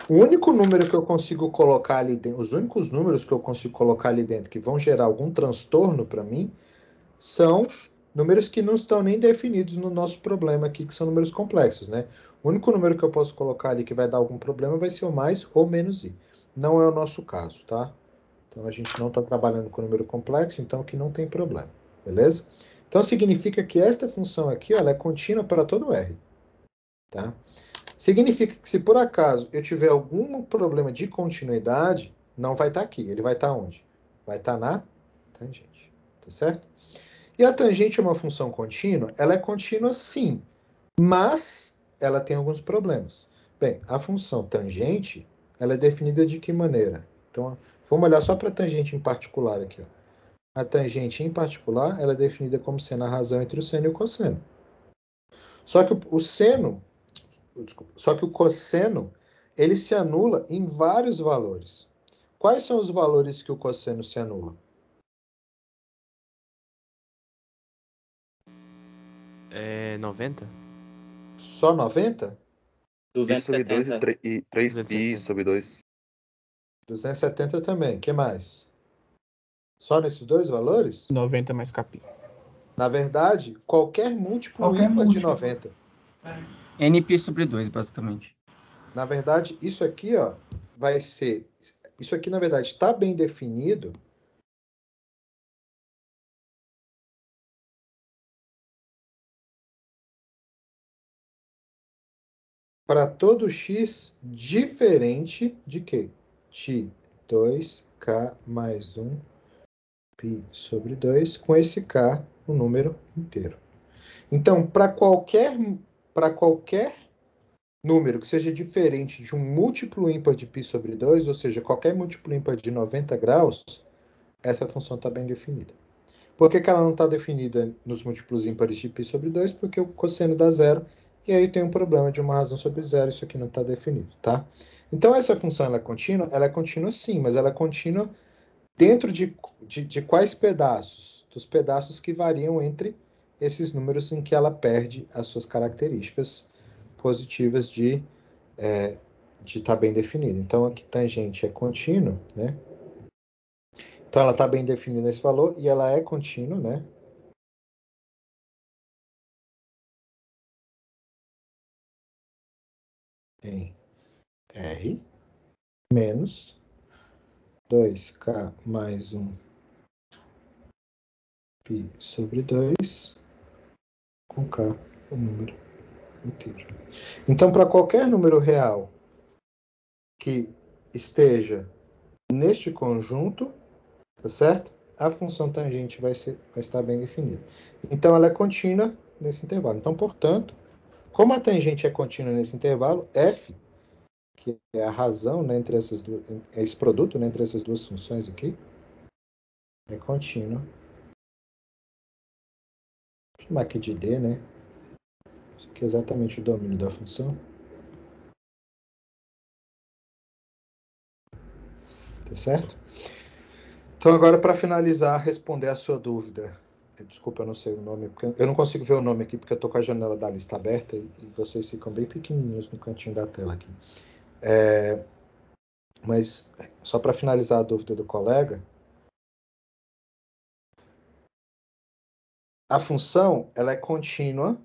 O único número que eu consigo colocar ali dentro, os únicos números que eu consigo colocar ali dentro que vão gerar algum transtorno para mim são números que não estão nem definidos no nosso problema aqui, que são números complexos, né? O único número que eu posso colocar ali que vai dar algum problema vai ser o mais ou menos i. Não é o nosso caso, tá? Então a gente não está trabalhando com número complexo, então aqui não tem problema, beleza? Então significa que esta função aqui, ó, ela é contínua para todo R, tá? Significa que se por acaso eu tiver algum problema de continuidade, não vai estar aqui. Ele vai estar onde? Vai estar na tangente. Tá certo? E a tangente é uma função contínua? Ela é contínua sim, mas ela tem alguns problemas. Bem, a função tangente, ela é definida de que maneira? Então, vamos olhar só para a tangente em particular aqui. Ó. A tangente em particular, ela é definida como sendo a razão entre o seno e o cosseno. Só que o seno... Desculpa. Só que o cosseno, ele se anula em vários valores. Quais são os valores que o cosseno se anula? É 90? Só 90? Pi sobre 2 270. e 3 pi 270. sobre 2. 270 também. O que mais? Só nesses dois valores? 90 mais capi. Na verdade, qualquer múltiplo Qualquer ímpar de múltiplo. 90. NP sobre 2, basicamente. Na verdade, isso aqui, ó, vai ser... Isso aqui, na verdade, está bem definido. Para todo x diferente de quê? De 2k mais 1 π sobre 2, com esse k, um número inteiro. Então, para qualquer número que seja diferente de um múltiplo ímpar de π sobre 2, ou seja, qualquer múltiplo ímpar de 90 graus, essa função está bem definida. Por que ela não está definida nos múltiplos ímpares de π sobre 2? Porque o cosseno dá zero, e aí tem um problema de uma razão sobre zero, isso aqui não está definido, tá? Então, essa função ela é contínua sim, mas ela é contínua dentro de quais pedaços? Dos pedaços que variam entre esses números em que ela perde as suas características positivas de estar bem definida. Então, aqui tangente é contínua, né? Então, ela está bem definida esse valor e ela é contínua, né? Em R menos 2k mais 1 π sobre 2 com k, o número inteiro. Então, para qualquer número real que esteja neste conjunto, tá certo? A função tangente vai estar bem definida. Então, ela é contínua nesse intervalo. Então, portanto, como a tangente é contínua nesse intervalo, f, que é a razão, né, entre essas duas, é esse produto, né, entre essas duas funções aqui, é contínua. Vou chamar aqui de D, né? Isso aqui é exatamente o domínio da função. Tá certo? Então, agora, para finalizar, responder a sua dúvida. Desculpa, eu não sei o nome, porque eu não consigo ver o nome aqui, porque eu estou com a janela da lista aberta e vocês ficam bem pequenininhos no cantinho da tela aqui. Mas, só para finalizar a dúvida do colega, a função ela é contínua,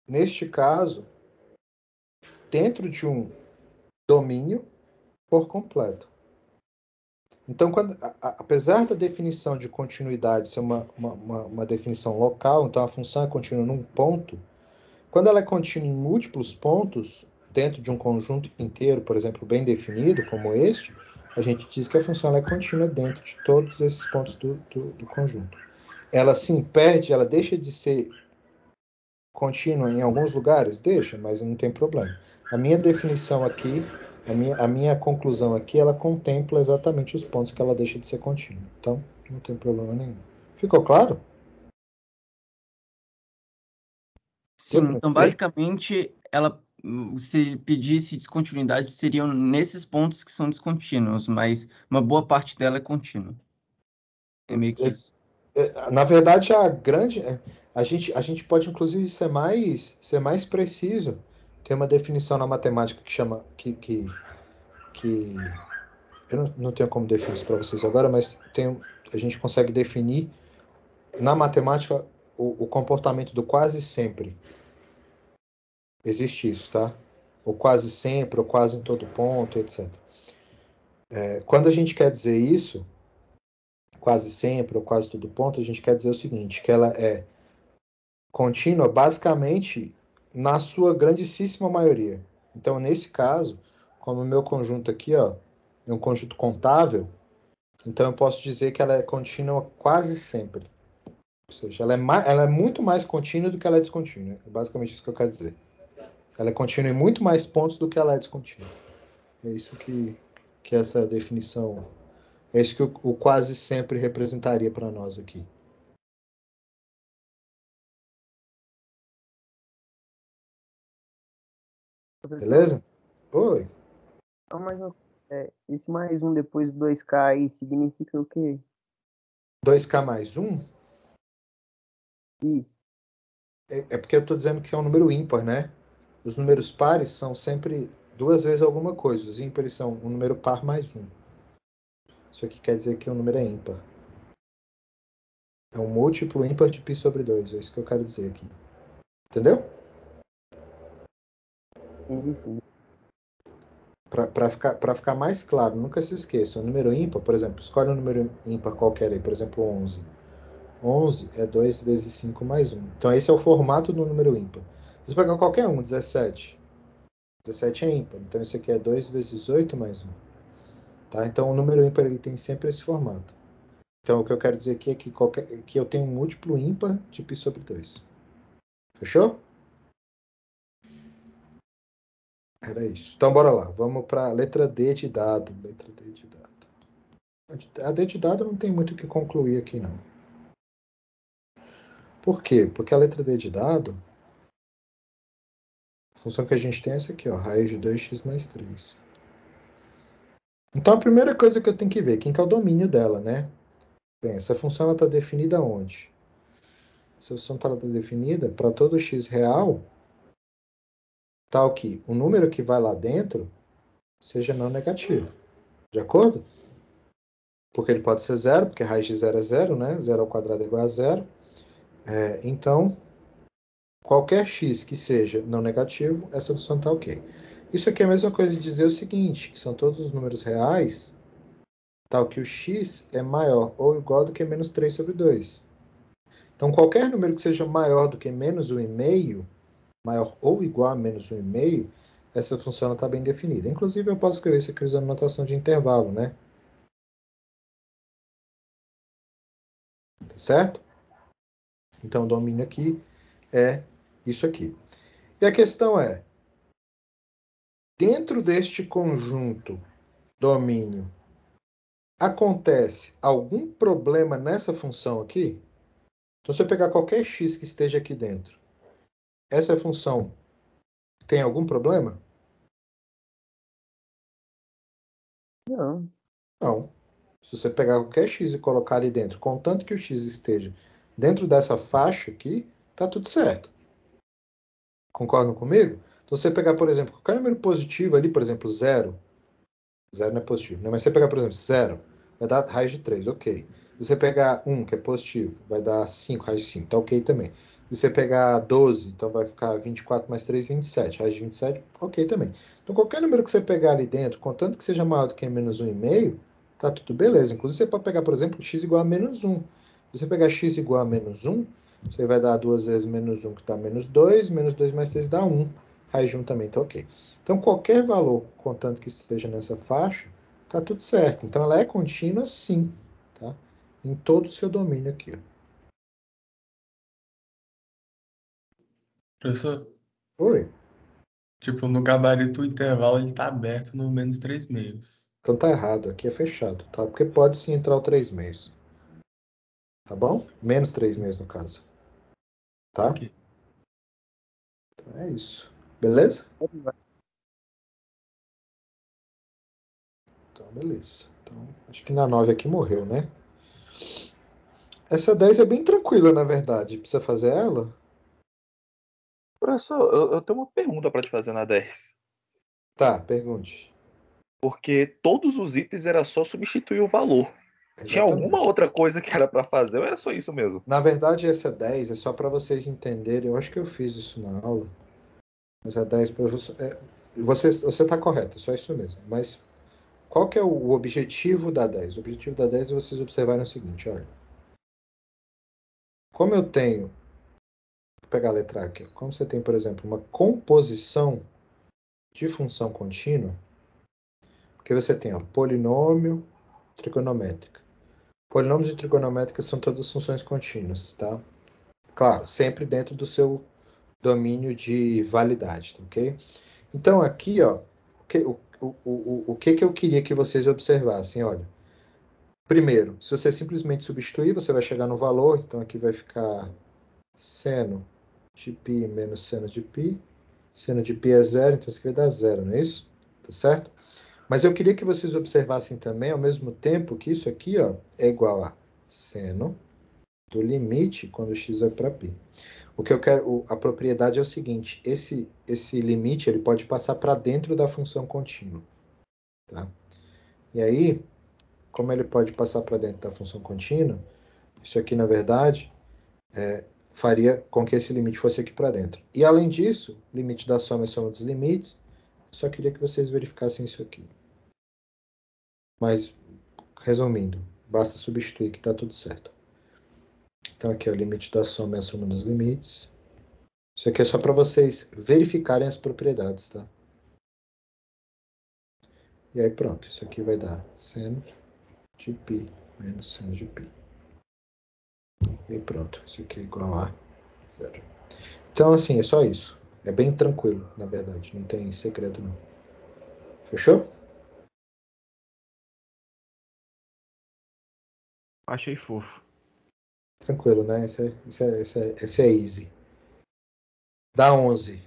neste caso, dentro de um domínio por completo. Então, apesar da definição de continuidade ser uma definição local, então a função é contínua num ponto, quando ela é contínua em múltiplos pontos, dentro de um conjunto inteiro, por exemplo, bem definido, como este, a gente diz que a função ela é contínua dentro de todos esses pontos do conjunto. Ela sim perde, ela deixa de ser contínua em alguns lugares? Deixa, mas não tem problema. A minha definição aqui, a minha conclusão aqui, ela contempla exatamente os pontos que ela deixa de ser contínua. Então, não tem problema nenhum. Ficou claro? Sim, Tudo então bem? basicamente ela, se pedisse descontinuidade, seriam nesses pontos que são descontínuos, mas uma boa parte dela é contínua. É meio que isso. Na verdade, a gente pode inclusive ser mais preciso. Tem uma definição na matemática que chama que eu não tenho como definir isso para vocês agora, mas a gente consegue definir na matemática o comportamento do quase sempre. Existe isso, tá? Ou quase sempre, ou quase em todo ponto, etc. Quando a gente quer dizer isso, quase sempre, ou quase todo ponto, a gente quer dizer o seguinte, que ela é contínua basicamente na sua grandíssima maioria. Então, nesse caso, como o meu conjunto aqui, ó, é um conjunto contável, então eu posso dizer que ela é contínua quase sempre. Ou seja, ela é muito mais contínua do que ela é descontínua. É basicamente isso que eu quero dizer. Ela é contínua em muito mais pontos do que ela é descontínua. É isso que essa definição... É isso que o quase sempre representaria para nós aqui. Beleza? Oi. Então, mas esse mais um depois do 2K aí significa o quê? 2K mais 1? E É porque eu estou dizendo que é um número ímpar, né? Os números pares são sempre duas vezes alguma coisa. Os ímpares são um número par mais 1. Isso aqui quer dizer que o número é ímpar. É um múltiplo ímpar de π sobre 2. É isso que eu quero dizer aqui. Entendeu? sim. Para ficar mais claro, nunca se esqueça. O número ímpar, por exemplo, escolhe um número ímpar qualquer aí, por exemplo, 11. 11 é 2 vezes 5 mais 1. Então, esse é o formato do número ímpar. Se você pegar qualquer um, 17. 17 é ímpar. Então, isso aqui é 2 vezes 8 mais 1. Tá? Então, o número ímpar ele tem sempre esse formato. Então, o que eu quero dizer aqui é que eu tenho um múltiplo ímpar de π sobre 2. Fechou? Era isso. Então, bora lá. Vamos para a letra D de dado. Letra D de dado. A D de dado não tem muito o que concluir aqui, não. Por quê? Porque a letra D de dado, a função que a gente tem é essa aqui, ó, raiz de 2x mais 3. Então, a primeira coisa que eu tenho que ver, quem que é o domínio dela, né? Bem, essa função está definida onde? Essa função está definida para todo x real, tal que o número que vai lá dentro seja não negativo. De acordo? Porque ele pode ser zero, porque raiz de 0 é 0, né? 0 ao quadrado é igual a 0. Então, qualquer x que seja não negativo, essa função está ok. Isso aqui é a mesma coisa de dizer o seguinte, que são todos os números reais, tal que o x é maior ou igual do que menos 3 sobre 2. Então, qualquer número que seja maior do que menos 1,5, maior ou igual a menos 1,5, essa função está bem definida. Inclusive, eu posso escrever isso aqui usando notação de intervalo, né? Tá certo? Então, o domínio aqui é isso aqui. E a questão é, dentro deste conjunto domínio, acontece algum problema nessa função aqui? Então, se eu pegar qualquer x que esteja aqui dentro, essa função tem algum problema? Não. Não. Se você pegar qualquer x e colocar ali dentro, contanto que o x esteja dentro dessa faixa aqui, tá tudo certo. Concordam comigo? Então, se você pegar, por exemplo, qualquer número positivo ali, por exemplo, 0. 0 não é positivo, né? Mas se você pegar, por exemplo, 0, vai dar raiz de 3, ok. Se você pegar 1, que é positivo, vai dar 5, raiz de 5, tá ok também. Se você pegar 12, então vai ficar 24 mais 3, 27. Raiz de 27, ok também. Então, qualquer número que você pegar ali dentro, contanto que seja maior do que menos 1,5, tá tudo beleza. Inclusive, você pode pegar, por exemplo, x igual a menos 1. Se você pegar x igual a menos 1, você vai dar 2 vezes menos 1, que dá menos 2. Menos 2 mais 3 dá 1. Raiz de 1 também tá ok. Então, qualquer valor, contanto que esteja nessa faixa, Tá tudo certo. Então ela é contínua sim, tá? Em todo o seu domínio aqui, ó. Professor, Oi. tipo, no gabarito o intervalo ele tá aberto no menos 3/2. Então tá errado, aqui é fechado, tá? Porque pode sim entrar o 3/2. Tá bom? Menos 3/2 no caso. Tá? Ok. Então é isso. Beleza? Então, beleza. Então, acho que na 9 aqui morreu, né? Essa 10 é bem tranquila, na verdade. Precisa fazer ela? Professor, eu tenho uma pergunta para te fazer na 10. Tá, pergunte. Porque todos os itens era só substituir o valor. Tinha alguma Exatamente. outra coisa que era para fazer ou era só isso mesmo? Na verdade, essa 10 é só para vocês entenderem. Eu acho que eu fiz isso na aula. Mas a 10 para você. Você tá correto, é só isso mesmo. Mas qual que é o objetivo da 10? O objetivo da 10 é vocês observarem o seguinte, olha. Como eu tenho. Vou pegar a letra A aqui. Como você tem, por exemplo, uma composição de função contínua, porque você tem ó, polinômio trigonométrica. Polinômios de trigonométrica são todas funções contínuas, tá? Claro, sempre dentro do seu domínio de validade, ok? Então aqui, ó, o que eu queria que vocês observassem, olha. Primeiro, se você simplesmente substituir, você vai chegar no valor, então aqui vai ficar seno de π menos seno de π. Seno de π é zero, então isso aqui vai dar zero, não é isso? Tá certo? Mas eu queria que vocês observassem também, ao mesmo tempo, que isso aqui ó, é igual a seno do limite quando x vai para π. O que eu quero, a propriedade é o seguinte, esse limite ele pode passar para dentro da função contínua. Tá? E aí, como ele pode passar para dentro da função contínua, isso aqui, na verdade, faria com que esse limite fosse aqui para dentro. E, além disso, limite da soma é soma dos limites. Só queria que vocês verificassem isso aqui. Mas, resumindo, basta substituir que está tudo certo. Então, aqui, o limite da soma é a soma dos limites. Isso aqui é só para vocês verificarem as propriedades, tá? E aí, pronto. Isso aqui vai dar seno de π menos seno de π. E aí, pronto. Isso aqui é igual a zero. Então, assim, é só isso. É bem tranquilo, na verdade. Não tem segredo, não. Fechou? Achei fofo. Tranquilo, né? Esse é easy. Dá 11.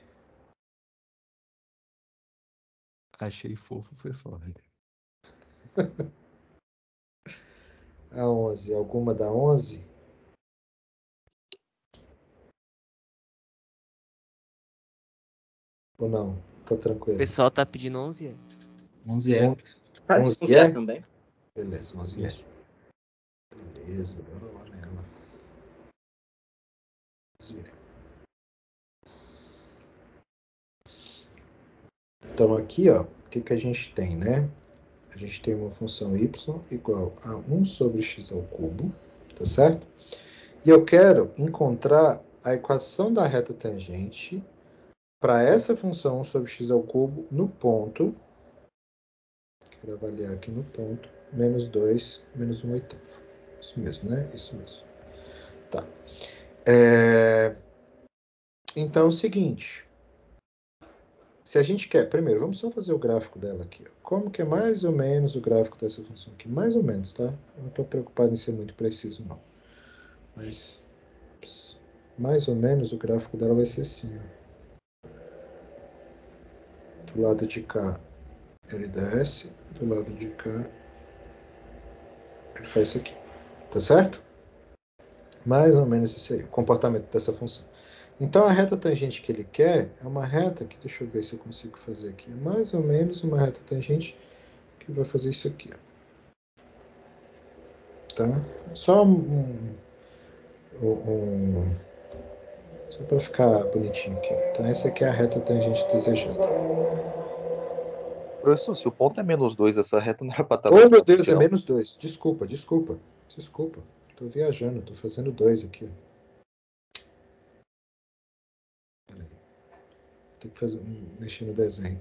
Achei fofo, foi foda. A 11. Alguma dá 11? Ou não? Tá O tranquilo. pessoal tá pedindo 11 é? 11 é. 11 é? também. Beleza, 11 é. Beleza, bora lá nela. 11 é. Então aqui, ó, o que a gente tem, né? A gente tem uma função y igual a 1 sobre x ao cubo, tá certo? E eu quero encontrar a equação da reta tangente para essa função 1 sobre x ao cubo no ponto, quero avaliar aqui no ponto, menos 2, menos 1 oitavo. Isso mesmo, né? Isso mesmo. Tá. Então é o seguinte. Se a gente quer, primeiro, vamos só fazer o gráfico dela aqui. Ó. Como que é mais ou menos o gráfico dessa função aqui? Mais ou menos, tá? Eu não estou preocupado em ser muito preciso, não. Mas, mais ou menos o gráfico dela vai ser assim, ó. Do lado de cá, ele desce. Do lado de cá, ele faz isso aqui. Tá certo? Mais ou menos isso aí, o comportamento dessa função. Então, a reta tangente que ele quer é uma reta que, deixa eu ver se eu consigo fazer aqui, é mais ou menos uma reta tangente que vai fazer isso aqui. Tá? Só só para ficar bonitinho aqui. Então, essa aqui é a reta tangente desejada. Professor, se o ponto é menos 2, essa reta não era para estar Oh, meu Deus, é não? menos 2. Desculpa. Tô viajando, tô fazendo 2 aqui. Tem que mexer no desenho.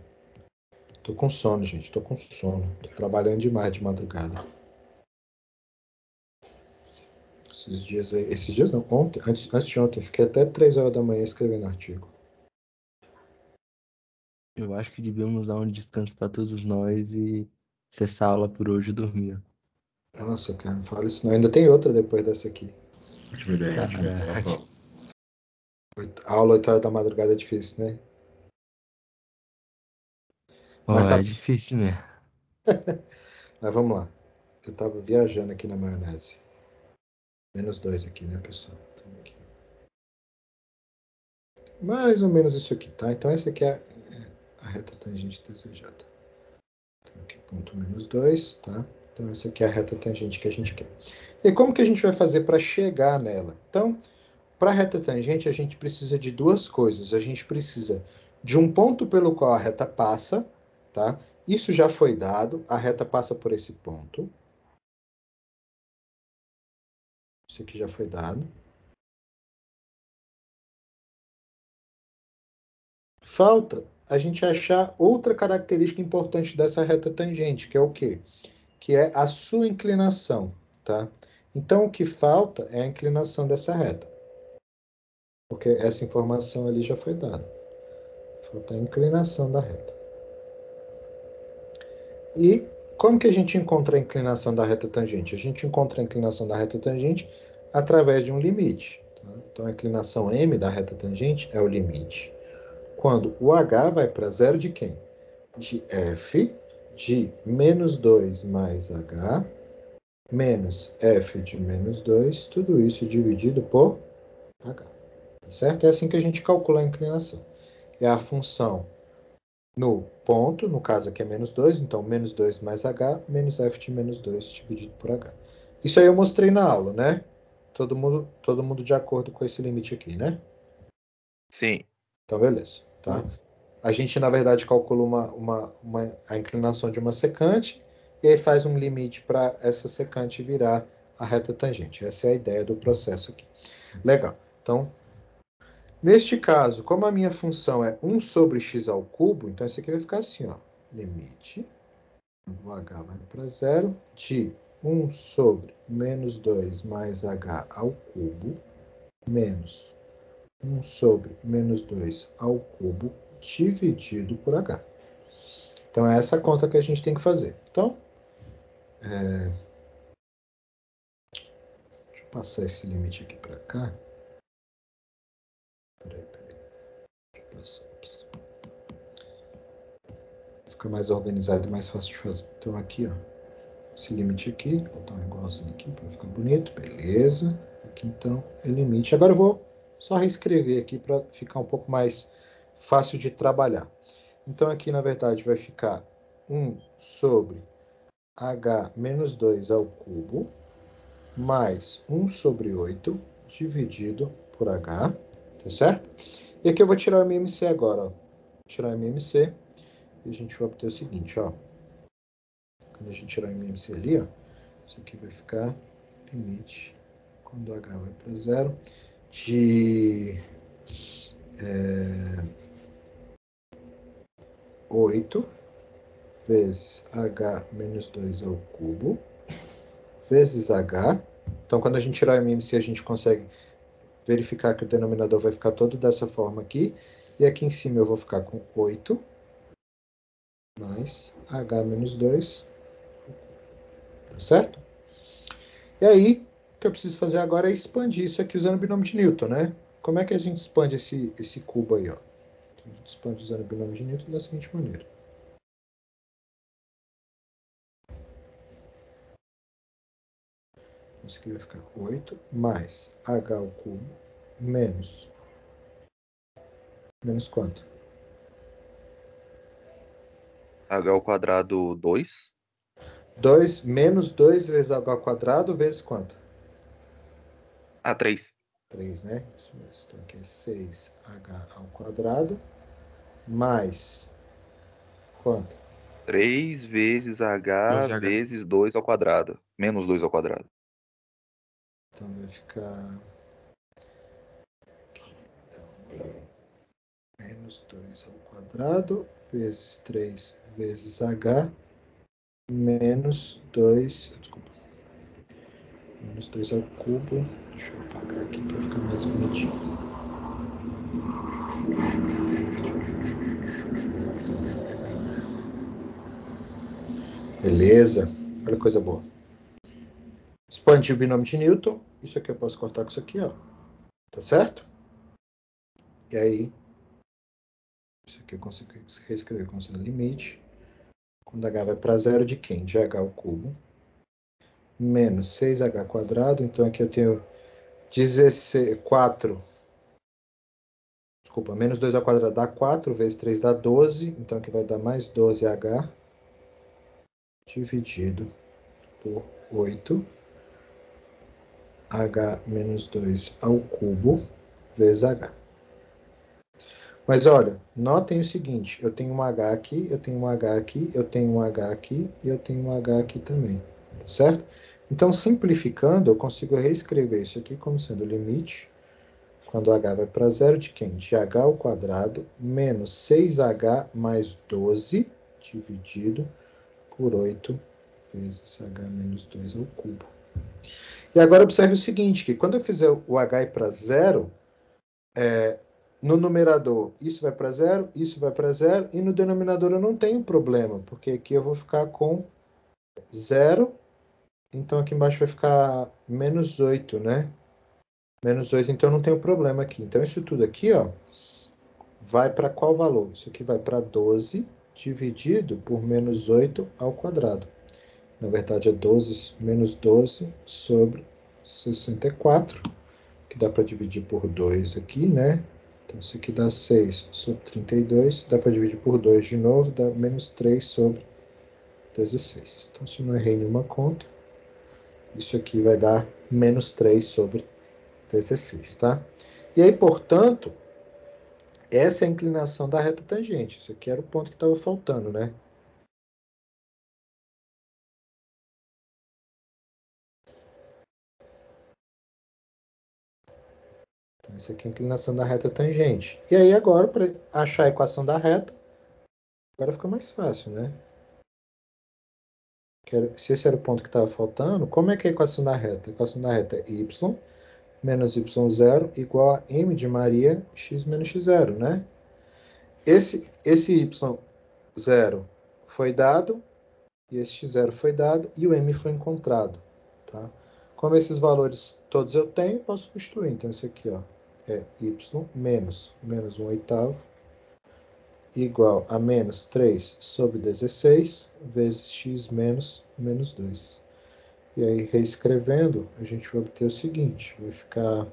Tô com sono, gente. Tô com sono. Tô trabalhando demais de madrugada. Esses dias aí. Esses dias não, ontem. Antes de ontem. Fiquei até 3 horas da manhã escrevendo artigo. Eu acho que devíamos dar um descanso pra todos nós e cessar a aula por hoje e dormir. Nossa, cara, não fala isso não. Ainda tem outra depois dessa aqui. Ótima ideia, ótima ideia. Caraca. A aula 8 horas da madrugada é difícil, né? Mas Ó, tá. é difícil mesmo. Mas vamos lá. Eu tava viajando aqui na maionese. -2 aqui, né, pessoal? Então, aqui. Mais ou menos isso aqui, tá? Então essa aqui é a reta tangente desejada. Então aqui ponto -2, tá? Então essa aqui é a reta tangente que a gente quer. E como que a gente vai fazer para chegar nela? Então, para a reta tangente, a gente precisa de duas coisas. A gente precisa de um ponto pelo qual a reta passa, tá? Isso já foi dado, a reta passa por esse ponto. Isso aqui já foi dado. Falta a gente achar outra característica importante dessa reta tangente, que é o quê? Que é a sua inclinação, tá? Então, o que falta é a inclinação dessa reta. Porque essa informação ali já foi dada. Falta a inclinação da reta. E como que a gente encontra a inclinação da reta tangente? A gente encontra a inclinação da reta tangente através de um limite. Tá? Então, a inclinação m da reta tangente é o limite quando o h vai para zero de quem? De f de -2 mais h menos f de -2, tudo isso dividido por h. Tá certo? É assim que a gente calcula a inclinação. É a função no ponto, no caso aqui é -2, então -2 mais h, menos f de -2 dividido por h. Isso aí eu mostrei na aula, né? Todo mundo de acordo com esse limite aqui, né? Sim. Então, beleza. Tá? A gente, na verdade, calcula a inclinação de uma secante e aí faz um limite para essa secante virar a reta tangente. Essa é a ideia do processo aqui. Legal. Então, neste caso, como a minha função é 1 sobre x ao cubo, então isso aqui vai ficar assim, ó. Limite, o h vai para zero, de 1 sobre -2 mais h ao cubo, menos 1 sobre -2 ao cubo, dividido por h. Então, é essa conta que a gente tem que fazer. Então, deixa eu passar esse limite aqui para cá. Peraí. Deixa eu passar. Fica mais organizado e mais fácil de fazer. Então, aqui, ó. Esse limite aqui, vou botar um igualzinho aqui para ficar bonito. Beleza. Aqui, então, é limite. Agora eu vou só reescrever aqui para ficar um pouco mais fácil de trabalhar. Então, aqui, na verdade, vai ficar 1 sobre h menos 2 ao cubo, mais 1 sobre 8, dividido por h, tá certo? E aqui eu vou tirar o MMC agora, ó. Vou tirar o MMC e a gente vai obter o seguinte, ó. Quando a gente tirar o MMC ali, ó, isso aqui vai ficar limite, quando h vai para zero, de 8 vezes h menos 2 ao cubo, vezes h. Então, quando a gente tirar o MMC, a gente consegue verificar que o denominador vai ficar todo dessa forma aqui. E aqui em cima eu vou ficar com 8 mais h menos 2. Tá certo? E aí, o que eu preciso fazer agora é expandir isso aqui usando o binômio de Newton, né? Como é que a gente expande esse cubo aí, ó? A gente expande usando o binômio de Newton da seguinte maneira. Isso aqui vai ficar 8 mais h ao cubo menos quanto? H ao quadrado 2. 2 menos 2 vezes h ao quadrado vezes quanto? 3. 3, né? Isso mesmo. Então aqui é 6h ao quadrado mais quanto? 3 vezes H 12H. vezes 2 ao quadrado. Menos 2 ao quadrado. Então vai ficar aqui, então, menos 2 ao quadrado vezes 3 vezes H menos 2, desculpa, menos 2 ao cubo. Deixa eu apagar aqui para ficar mais bonitinho. Beleza, olha que coisa boa. Expande o binômio de Newton. Isso aqui eu posso cortar com isso aqui, ó. Tá certo? E aí, isso aqui eu consigo reescrever como sendo limite. Quando h vai para zero, de quem? De h ao cubo. Menos 6h quadrado. Então aqui eu tenho 4. Desculpa, menos 2 ao quadrado dá 4, vezes 3 dá 12. Então aqui vai dar mais 12h dividido por 8. H menos 2 ao cubo vezes h. Mas olha, notem o seguinte, eu tenho um h aqui, eu tenho um h aqui, eu tenho um h aqui e eu tenho um h aqui também, tá certo? Então, simplificando, eu consigo reescrever isso aqui como sendo o limite, quando h vai para zero, de quem? De h ao quadrado menos 6h mais 12 dividido por 8 vezes h menos 2 ao cubo. E agora observe o seguinte, que quando eu fizer o h ir para zero, no numerador isso vai para zero, isso vai para zero, e no denominador eu não tenho problema, porque aqui eu vou ficar com zero, então aqui embaixo vai ficar menos 8, né? Menos 8, então não tem problema aqui. Então isso tudo aqui, ó, vai para qual valor? Isso aqui vai para 12 dividido por menos 8 ao quadrado. Na verdade é 12 menos 12 sobre 64, que dá para dividir por 2 aqui, né? Então isso aqui dá 6 sobre 32, dá para dividir por 2 de novo, dá menos 3 sobre 16. Então se eu não errei nenhuma conta, isso aqui vai dar menos 3 sobre 16, tá? E aí, portanto, essa é a inclinação da reta tangente. Isso aqui era o ponto que estava faltando, né? Então, isso aqui é a inclinação da reta tangente. E aí, agora, para achar a equação da reta, agora fica mais fácil, né? Se esse era o ponto que estava faltando, como é que é a equação da reta? A equação da reta é y menos y0 igual a m de Maria x menos x0, né? Esse y0 foi dado, e esse x0 foi dado, e o m foi encontrado, tá? Como esses valores todos eu tenho, posso substituir. Então, esse aqui, ó, é y menos 1/8 igual a menos 3 sobre 16 vezes x menos 2. E aí, reescrevendo, a gente vai obter o seguinte, vai ficar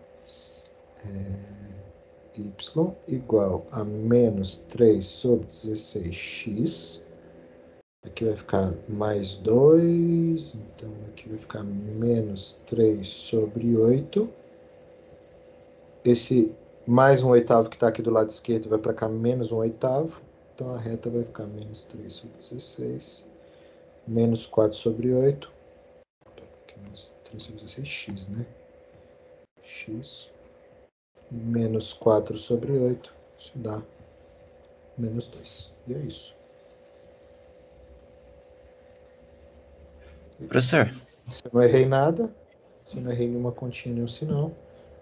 y igual a menos 3 sobre 16x. Aqui vai ficar mais 2, então aqui vai ficar menos 3 sobre 8. Esse mais 1/8 que está aqui do lado esquerdo vai para cá menos 1/8. Então a reta vai ficar menos 3 sobre 16, menos 4 sobre 8. Aqui menos 3 sobre 16x, né? X menos 4 sobre 8. Isso dá menos 2. E é isso. Professor. Se eu não errei nada, se eu não errei nenhuma continha, nenhum sinal,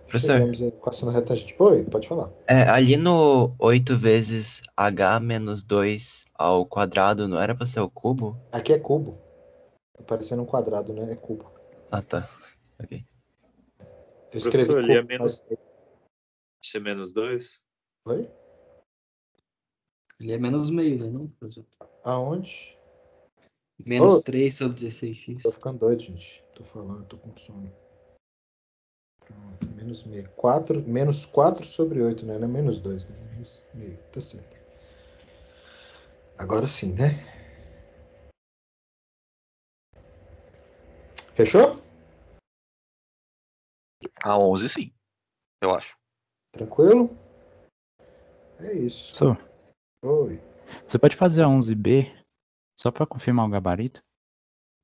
Professor. chegamos à equação da reta tangente. Oi, pode falar. Ali no 8 vezes h menos 2 ao quadrado, não era para ser o cubo? Aqui é cubo. Tá parecendo um quadrado, né? É cubo. Ah, tá. Ok. Eu escrevi Professor, ele é cubo, menos... mas... Ser menos 2? Oi? Ele é menos meio, né? Não, professor? Aonde? Menos 3 sobre 16x. Tô ficando doido, gente. Tô falando, tô com sono. Pronto, menos meio. Menos 4 sobre 8, né? Não é menos 2, né? Menos meio. Tá certo. Agora sim, né? Fechou? A 11 sim, eu acho. Tranquilo? É isso. Professor, Oi. você pode fazer a 11B só para confirmar o gabarito?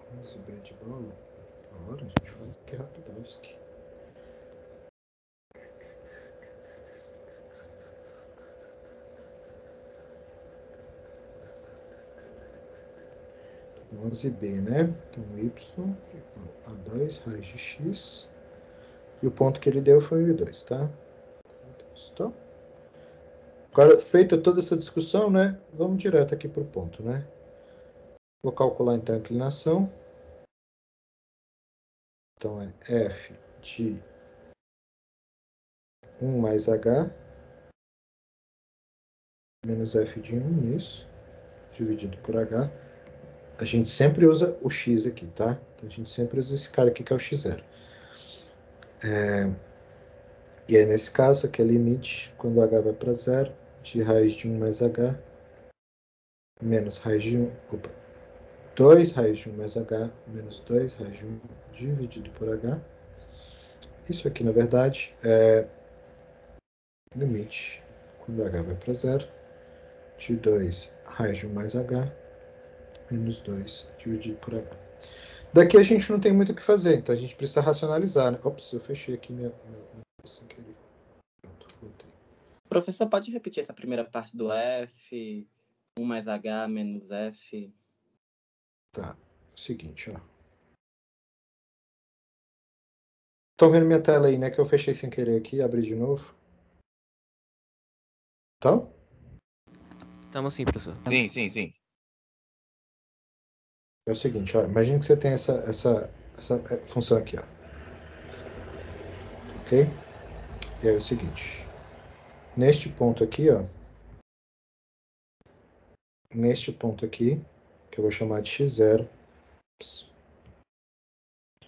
11B de bola? Bora, a gente faz aqui rapidovski. 11b, né? Então, y igual a 2 raiz de x. E o ponto que ele deu foi o 2, tá? Então, agora, feita toda essa discussão, né? Vamos direto aqui para o ponto, né? Vou calcular, então, a inclinação. Então, é f de 1 mais h menos f de 1, isso, dividido por h. A gente sempre usa o x aqui, tá? Então, a gente sempre usa esse cara aqui, que é o x0. E aí, nesse caso, aqui é limite, quando h vai para 0, de raiz de 1 mais h, menos raiz de 1, opa, 2 raiz de 1 mais h, menos 2 raiz de 1, dividido por h. Isso aqui, na verdade, é limite, quando h vai para 0, de 2 raiz de 1 mais h, menos 2 dividido por h. Daqui a gente não tem muito o que fazer, então a gente precisa racionalizar, né? Ops, eu fechei aqui minha sem querer. Pronto, voltei. Professor, pode repetir essa primeira parte do F, 1 mais H menos F? Tá, seguinte, ó. Estão vendo minha tela aí, né? Que eu fechei sem querer aqui, abri de novo. Então? Estamos sim, professor. Sim. É o seguinte, ó. Imagina que você tem essa função aqui, ó. Ok? E aí é o seguinte. Neste ponto aqui, ó. Neste ponto aqui, que eu vou chamar de x0.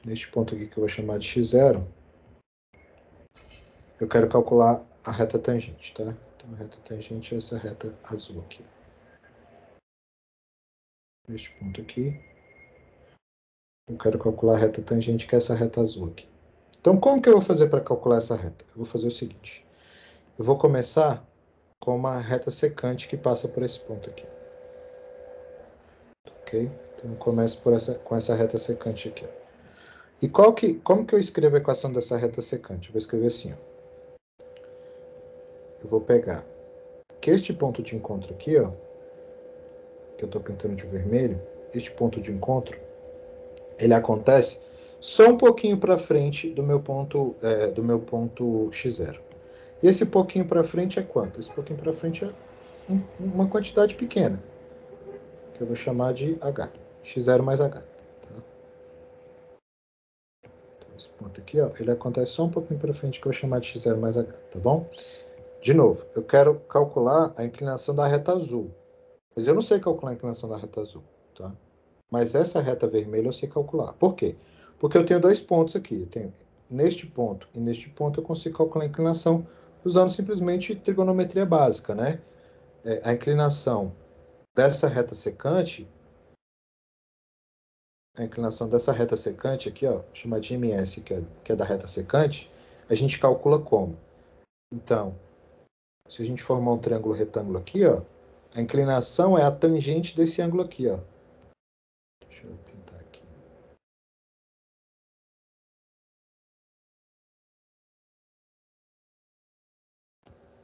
Neste ponto aqui que eu vou chamar de x0, eu quero calcular a reta tangente, tá? Então, a reta tangente é essa reta azul aqui. Neste ponto aqui, eu quero calcular a reta tangente, que é essa reta azul aqui. Então, como que eu vou fazer para calcular essa reta? Eu vou fazer o seguinte. Eu vou começar com uma reta secante que passa por esse ponto aqui. Ok? Então, eu começo com essa reta secante aqui, ó. E como que eu escrevo a equação dessa reta secante? Eu vou escrever assim, ó. Eu vou pegar que este ponto de encontro aqui, ó, que eu estou pintando de vermelho, este ponto de encontro, ele acontece só um pouquinho para frente do meu ponto x0. E esse pouquinho para frente é quanto? Esse pouquinho para frente é uma quantidade pequena, que eu vou chamar de h, x0 mais h. Tá? Então, esse ponto aqui, ó, ele acontece só um pouquinho para frente, que eu vou chamar de x0 mais h, tá bom? De novo, eu quero calcular a inclinação da reta azul. Mas eu não sei calcular a inclinação da reta azul, tá? Mas essa reta vermelha eu sei calcular. Por quê? Porque eu tenho dois pontos aqui. Eu tenho neste ponto e neste ponto eu consigo calcular a inclinação usando simplesmente trigonometria básica, né? A inclinação dessa reta secante, aqui, ó, chamada de MS, que é da reta secante, a gente calcula como? Então, se a gente formar um triângulo retângulo aqui, ó, a inclinação é a tangente desse ângulo aqui, ó. Deixa eu pintar aqui.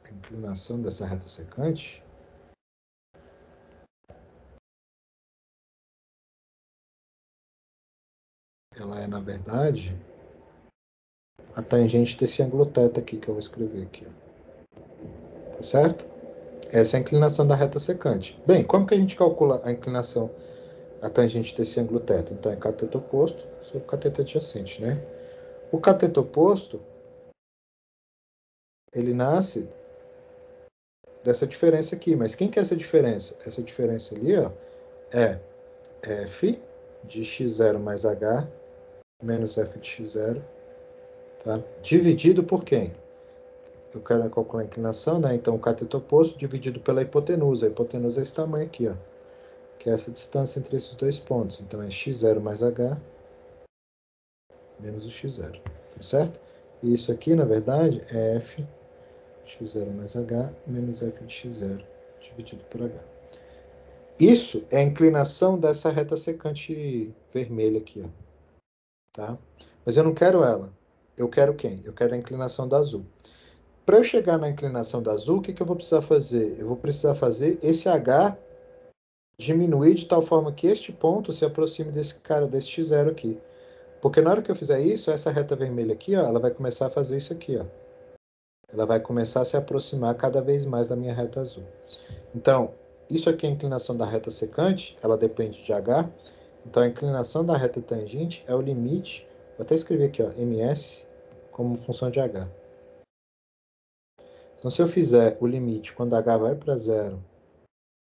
A inclinação dessa reta secante ela é, na verdade, a tangente desse ângulo θ aqui, que eu vou escrever aqui. Ó. Tá certo? Essa é a inclinação da reta secante. Bem, como que a gente calcula a inclinação, a tangente desse ângulo θ? Então, é cateto oposto sobre cateto adjacente, né? O cateto oposto, ele nasce dessa diferença aqui. Mas quem que é essa diferença? Essa diferença ali, ó, é f de x0 mais h menos f de x0, tá? Dividido por quem? Eu quero calcular a inclinação, né? Então, o cateto oposto dividido pela hipotenusa. A hipotenusa é esse tamanho aqui, ó, que é essa distância entre esses dois pontos. Então, é x0 mais h menos o x0, tá certo? E isso aqui, na verdade, é f x0 mais h menos f de x0 dividido por h. Isso é a inclinação dessa reta secante vermelha aqui, ó. Tá? Mas eu não quero ela. Eu quero quem? Eu quero a inclinação da azul. Para eu chegar na inclinação da azul, o que eu vou precisar fazer? Eu vou precisar fazer esse h diminuir de tal forma que este ponto se aproxime desse cara, desse x0 aqui. Porque na hora que eu fizer isso, essa reta vermelha aqui, ó, ela vai começar a fazer isso aqui, ó. Ela vai começar a se aproximar cada vez mais da minha reta azul. Então, isso aqui é a inclinação da reta secante, ela depende de h. Então, a inclinação da reta tangente é o limite, vou até escrever aqui, ó, ms, como função de h. Então, se eu fizer o limite quando h vai para zero,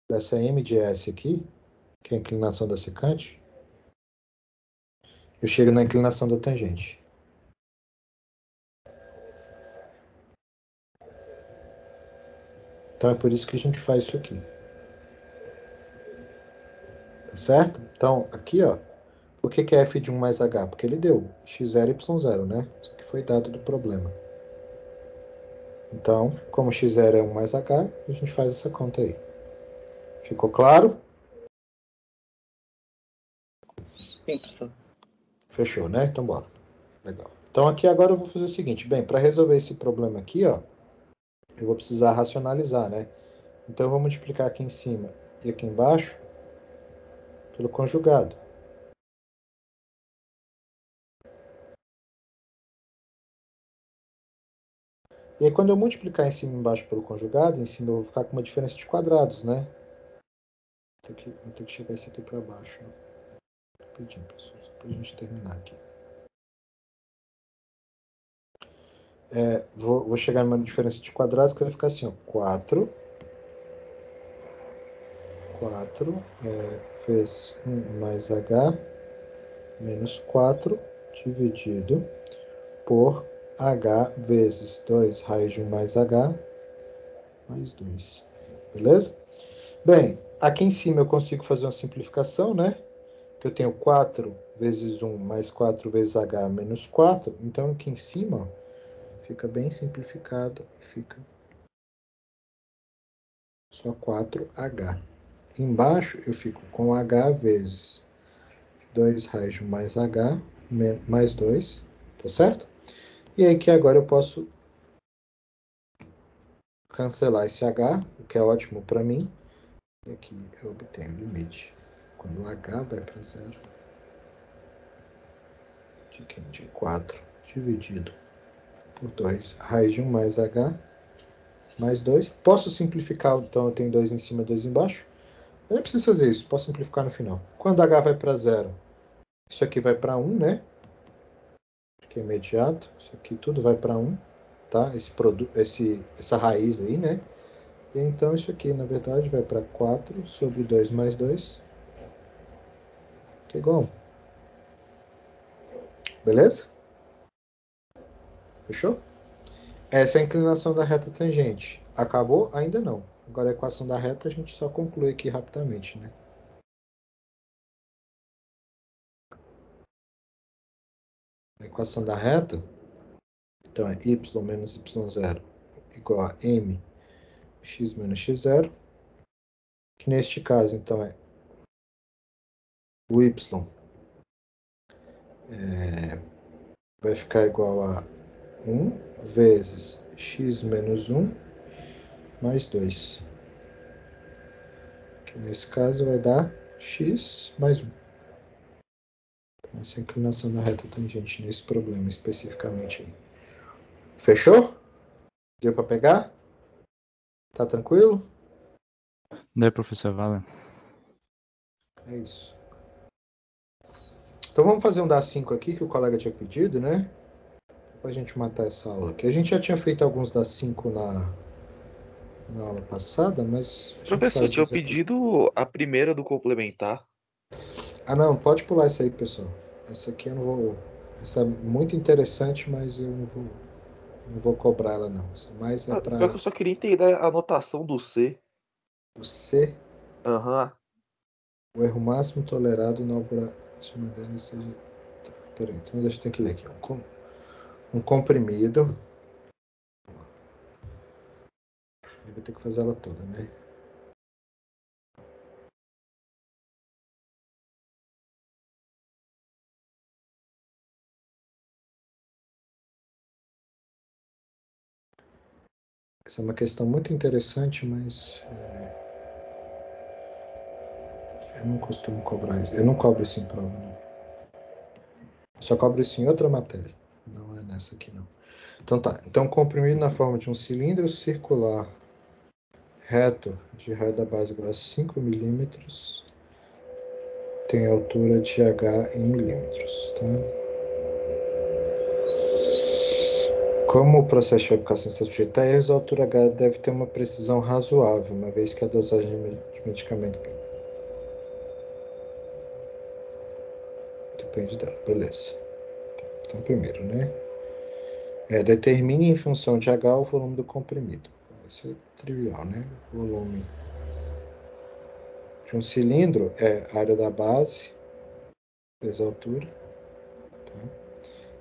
dessa m de s aqui, que é a inclinação da secante, eu chego na inclinação da tangente. Então, é por isso que a gente faz isso aqui. Tá certo? Então, aqui, ó, por que é f de 1 mais h? Porque ele deu x0 e y0, né? Isso que foi dado do problema. Então, como x0 é 1 mais h, a gente faz essa conta aí. Ficou claro? Sim, professor. Fechou, né? Então, bora. Legal. Então, aqui agora eu vou fazer o seguinte. Bem, para resolver esse problema aqui, ó, eu vou precisar racionalizar, né? Então, eu vou multiplicar aqui em cima e aqui embaixo pelo conjugado. E aí, quando eu multiplicar em cima e embaixo pelo conjugado, em cima eu vou ficar com uma diferença de quadrados, né? Vou ter que chegar isso aqui para baixo. Né? Rapidinho, pessoal, só para a gente terminar aqui. Vou chegar numa diferença de quadrados que vai ficar assim, ó, 4 vezes 1 mais h menos 4 dividido por h vezes 2 raiz de 1 mais h mais 2. Beleza? Bem, aqui em cima eu consigo fazer uma simplificação, né? Que eu tenho 4 vezes 1 mais 4 vezes h menos 4. Então, aqui em cima, ó, fica bem simplificado. Fica só 4h. Embaixo, eu fico com h vezes 2 raiz de 1 mais h mais 2. Tá certo? E aí que agora eu posso cancelar esse h, o que é ótimo para mim. E aqui eu obtenho o limite. Quando o h vai para zero, de 4 dividido por 2 raiz de 1 mais h mais 2. Posso simplificar, então eu tenho 2 em cima e 2 embaixo. Eu nem preciso fazer isso, posso simplificar no final. Quando h vai para zero, isso aqui vai para 1, né? Acho que é imediato. Isso aqui tudo vai para 1, tá? Essa raiz aí, né? E então isso aqui, na verdade, vai para 4 sobre 2 mais 2, que é igual a 1. Beleza? Fechou? Essa é a inclinação da reta tangente. Acabou? Ainda não. Agora a equação da reta a gente só conclui aqui rapidamente, né? A equação da reta, então é y menos y0 igual a m x menos x0, que neste caso, então, é o y vai ficar igual a 1 vezes x menos 1 mais 2. Que nesse caso vai dar x mais 1. Então, essa é a inclinação da reta tangente nesse problema especificamente aí. Fechou? Deu para pegar? Tá tranquilo? Daí, professor, valeu. É isso. Então vamos fazer um das 5 aqui que o colega tinha pedido, né? Pra gente matar essa aula aqui. A gente já tinha feito alguns das 5 na aula passada, mas a gente Professor, faz tinha os aqui. pedido a primeira do complementar. Ah, não, pode pular essa aí, pessoal. Essa aqui eu não vou. Essa é muito interessante, mas eu não vou cobrar ela, não. Isso mais é Pior que para eu só queria entender a anotação do C. o C, Aham. o erro máximo tolerado na obra de madeira seja. Tá, peraí, então deixa eu ter que ler aqui. Um comprimido. Eu vou ter que fazer ela toda, né? Essa é uma questão muito interessante, mas Eu não costumo cobrar isso. Eu não cobro isso em prova, não. Eu só cobro isso em outra matéria. Não é nessa aqui, não. Então tá. Então, comprimido na forma de um cilindro circular reto de raio da base igual a 5 milímetros tem altura de H em milímetros, tá? Como o processo de fabricação está sujeito a erros, a altura H deve ter uma precisão razoável, uma vez que a dosagem de medicamento depende dela. Beleza. Então, primeiro, né? Determine em função de H o volume do comprimido. Isso é trivial, né? O volume de um cilindro é a área da base vezes a altura, tá?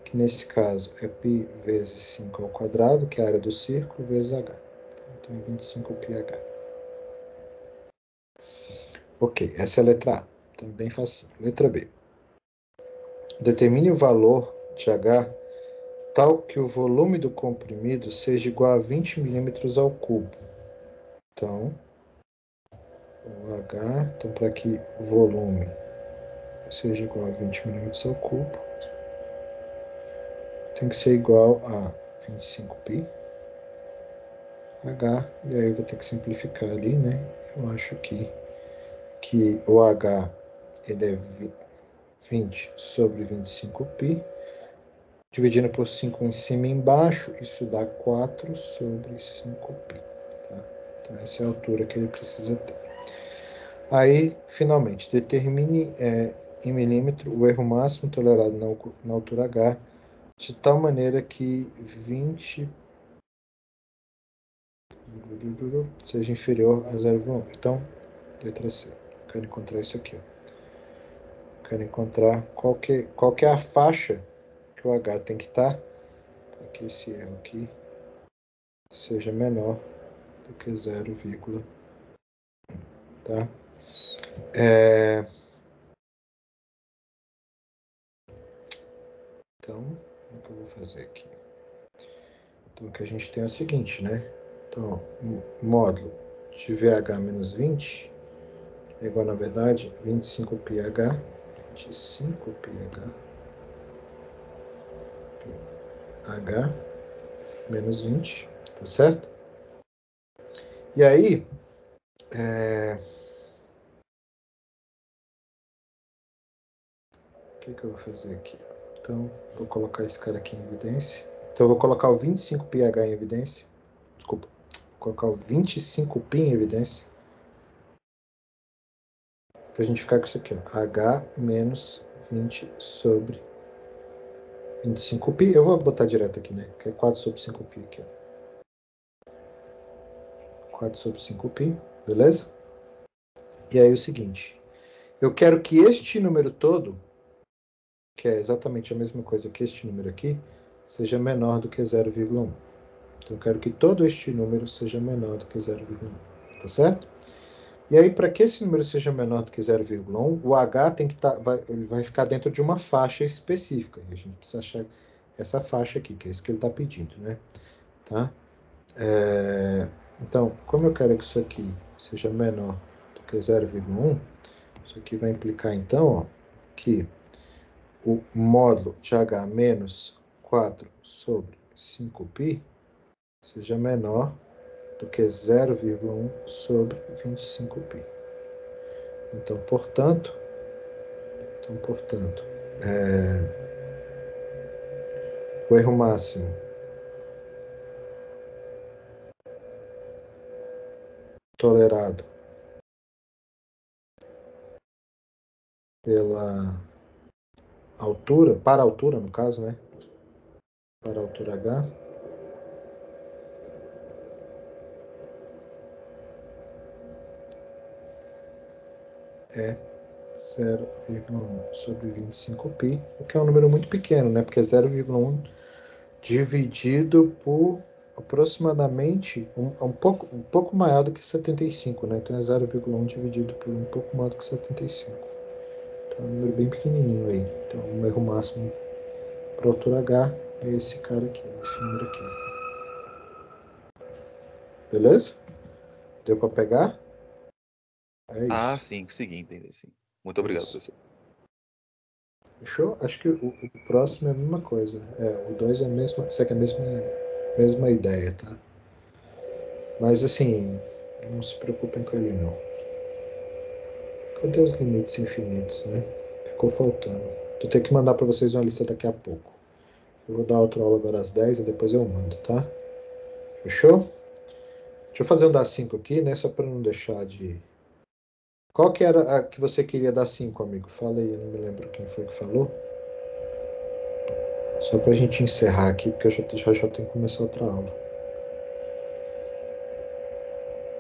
Que nesse caso é π vezes 5 ao quadrado, que é a área do círculo, vezes H. Então é 25πh. Ok, essa é a letra A. Então, bem fácil. Letra B. Determine o valor de H tal que o volume do comprimido seja igual a 20 milímetros ao cubo. Então, o H, então para que o volume seja igual a 20 milímetros ao cubo, tem que ser igual a 25π H, e aí eu vou ter que simplificar ali, né? Eu acho que o H ele é 20 sobre 25π, dividindo por 5 em cima e embaixo, isso dá 4 sobre 5π. Tá? Então, essa é a altura que ele precisa ter. Aí, finalmente, determine em milímetro o erro máximo tolerado na altura H, de tal maneira que 20 seja inferior a 0,1. Então, letra C. Eu quero encontrar isso aqui. Eu quero encontrar qual que é a faixa que o H tem que estar para que esse erro aqui seja menor do que 0,1. Tá? Então, como que eu vou fazer aqui? Então, o que a gente tem é o seguinte, né? Então, módulo de VH menos 20 é igual, na verdade, 25πH, 25πH, H menos 20, tá certo? E aí, o que eu vou fazer aqui? Então, vou colocar esse cara aqui em evidência. Então, eu vou colocar o 25πH em evidência. Desculpa, vou colocar o 25π em evidência. Pra gente ficar com isso aqui, ó. H menos 20 sobre 25π. Eu vou botar direto aqui, né? Que é 4 sobre 5π aqui, ó. 4 sobre 5π, beleza? E aí o seguinte, eu quero que este número todo, que é exatamente a mesma coisa que este número aqui, seja menor do que 0,1. Então eu quero que todo este número seja menor do que 0,1, tá certo? E aí, para que esse número seja menor do que 0,1, o H tem que ele vai ficar dentro de uma faixa específica. E a gente precisa achar essa faixa aqui, que é isso que ele está pedindo, né? Tá? Então, como eu quero que isso aqui seja menor do que 0,1, isso aqui vai implicar, então, ó, que o módulo de H menos 4 sobre 5π seja menor do que 0,1 sobre 25π. Então, portanto, o erro máximo tolerado pela altura, para a altura, no caso, né? Para a altura H, é 0,1 sobre 25π, o que é um número muito pequeno, né? Porque é 0,1 dividido por aproximadamente um pouco maior do que 75, né? Então é 0,1 dividido por um pouco maior do que 75. Então é um número bem pequenininho aí. Então o erro máximo para a altura H é esse cara aqui, esse número aqui. Beleza? Deu para pegar? É isso. Ah, sim, consegui entender, sim. Muito obrigado, Isso. professor. Fechou? Acho que o próximo é a mesma coisa. O 2 é a mesma, segue a mesma ideia, tá? Mas assim, não se preocupem com ele não. Cadê os limites infinitos, né? Ficou faltando. Vou ter que mandar para vocês uma lista daqui a pouco. Eu vou dar outra aula agora às 10 e depois eu mando, tá? Fechou? Deixa eu fazer um dar 5 aqui, né? Só para não deixar de... Qual que era a que você queria dar 5, amigo? Fala aí, eu não me lembro quem foi que falou. Só pra gente encerrar aqui, porque eu já tenho que começar outra aula.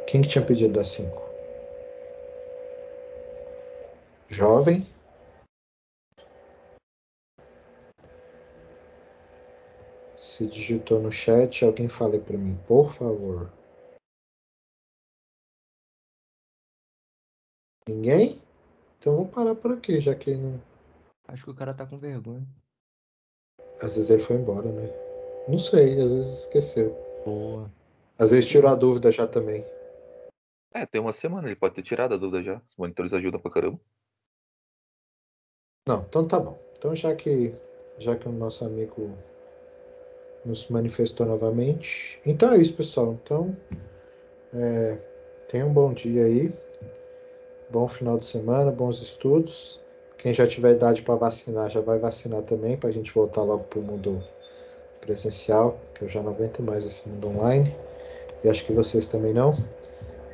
Quem que tinha pedido dar 5? Jovem? Se digitou no chat, alguém fale para mim, por favor. Ninguém? Então vou parar por aqui, já que não... Acho que o cara tá com vergonha. Às vezes ele foi embora, né? Não sei, às vezes esqueceu. Boa. Às vezes tirou a dúvida já também. Tem uma semana, ele pode ter tirado a dúvida já. Os monitores ajudam pra caramba. Não, então tá bom. Então já que o nosso amigo nos manifestou novamente. Então é isso, pessoal. Então, tenha um bom dia aí. Bom final de semana, bons estudos. Quem já tiver idade para vacinar, já vai vacinar também, para a gente voltar logo para o mundo presencial, que eu já não aguento mais esse mundo online. E acho que vocês também não.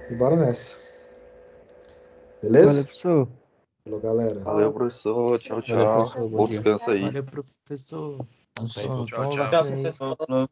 E bora nessa. Beleza? Valeu, professor. Falou, galera. Valeu, professor. Tchau, Valeu, tchau. professor. Bom Bom dia. descanso aí. Valeu, professor. Não sei. Tchau, Tchau, professor. professor.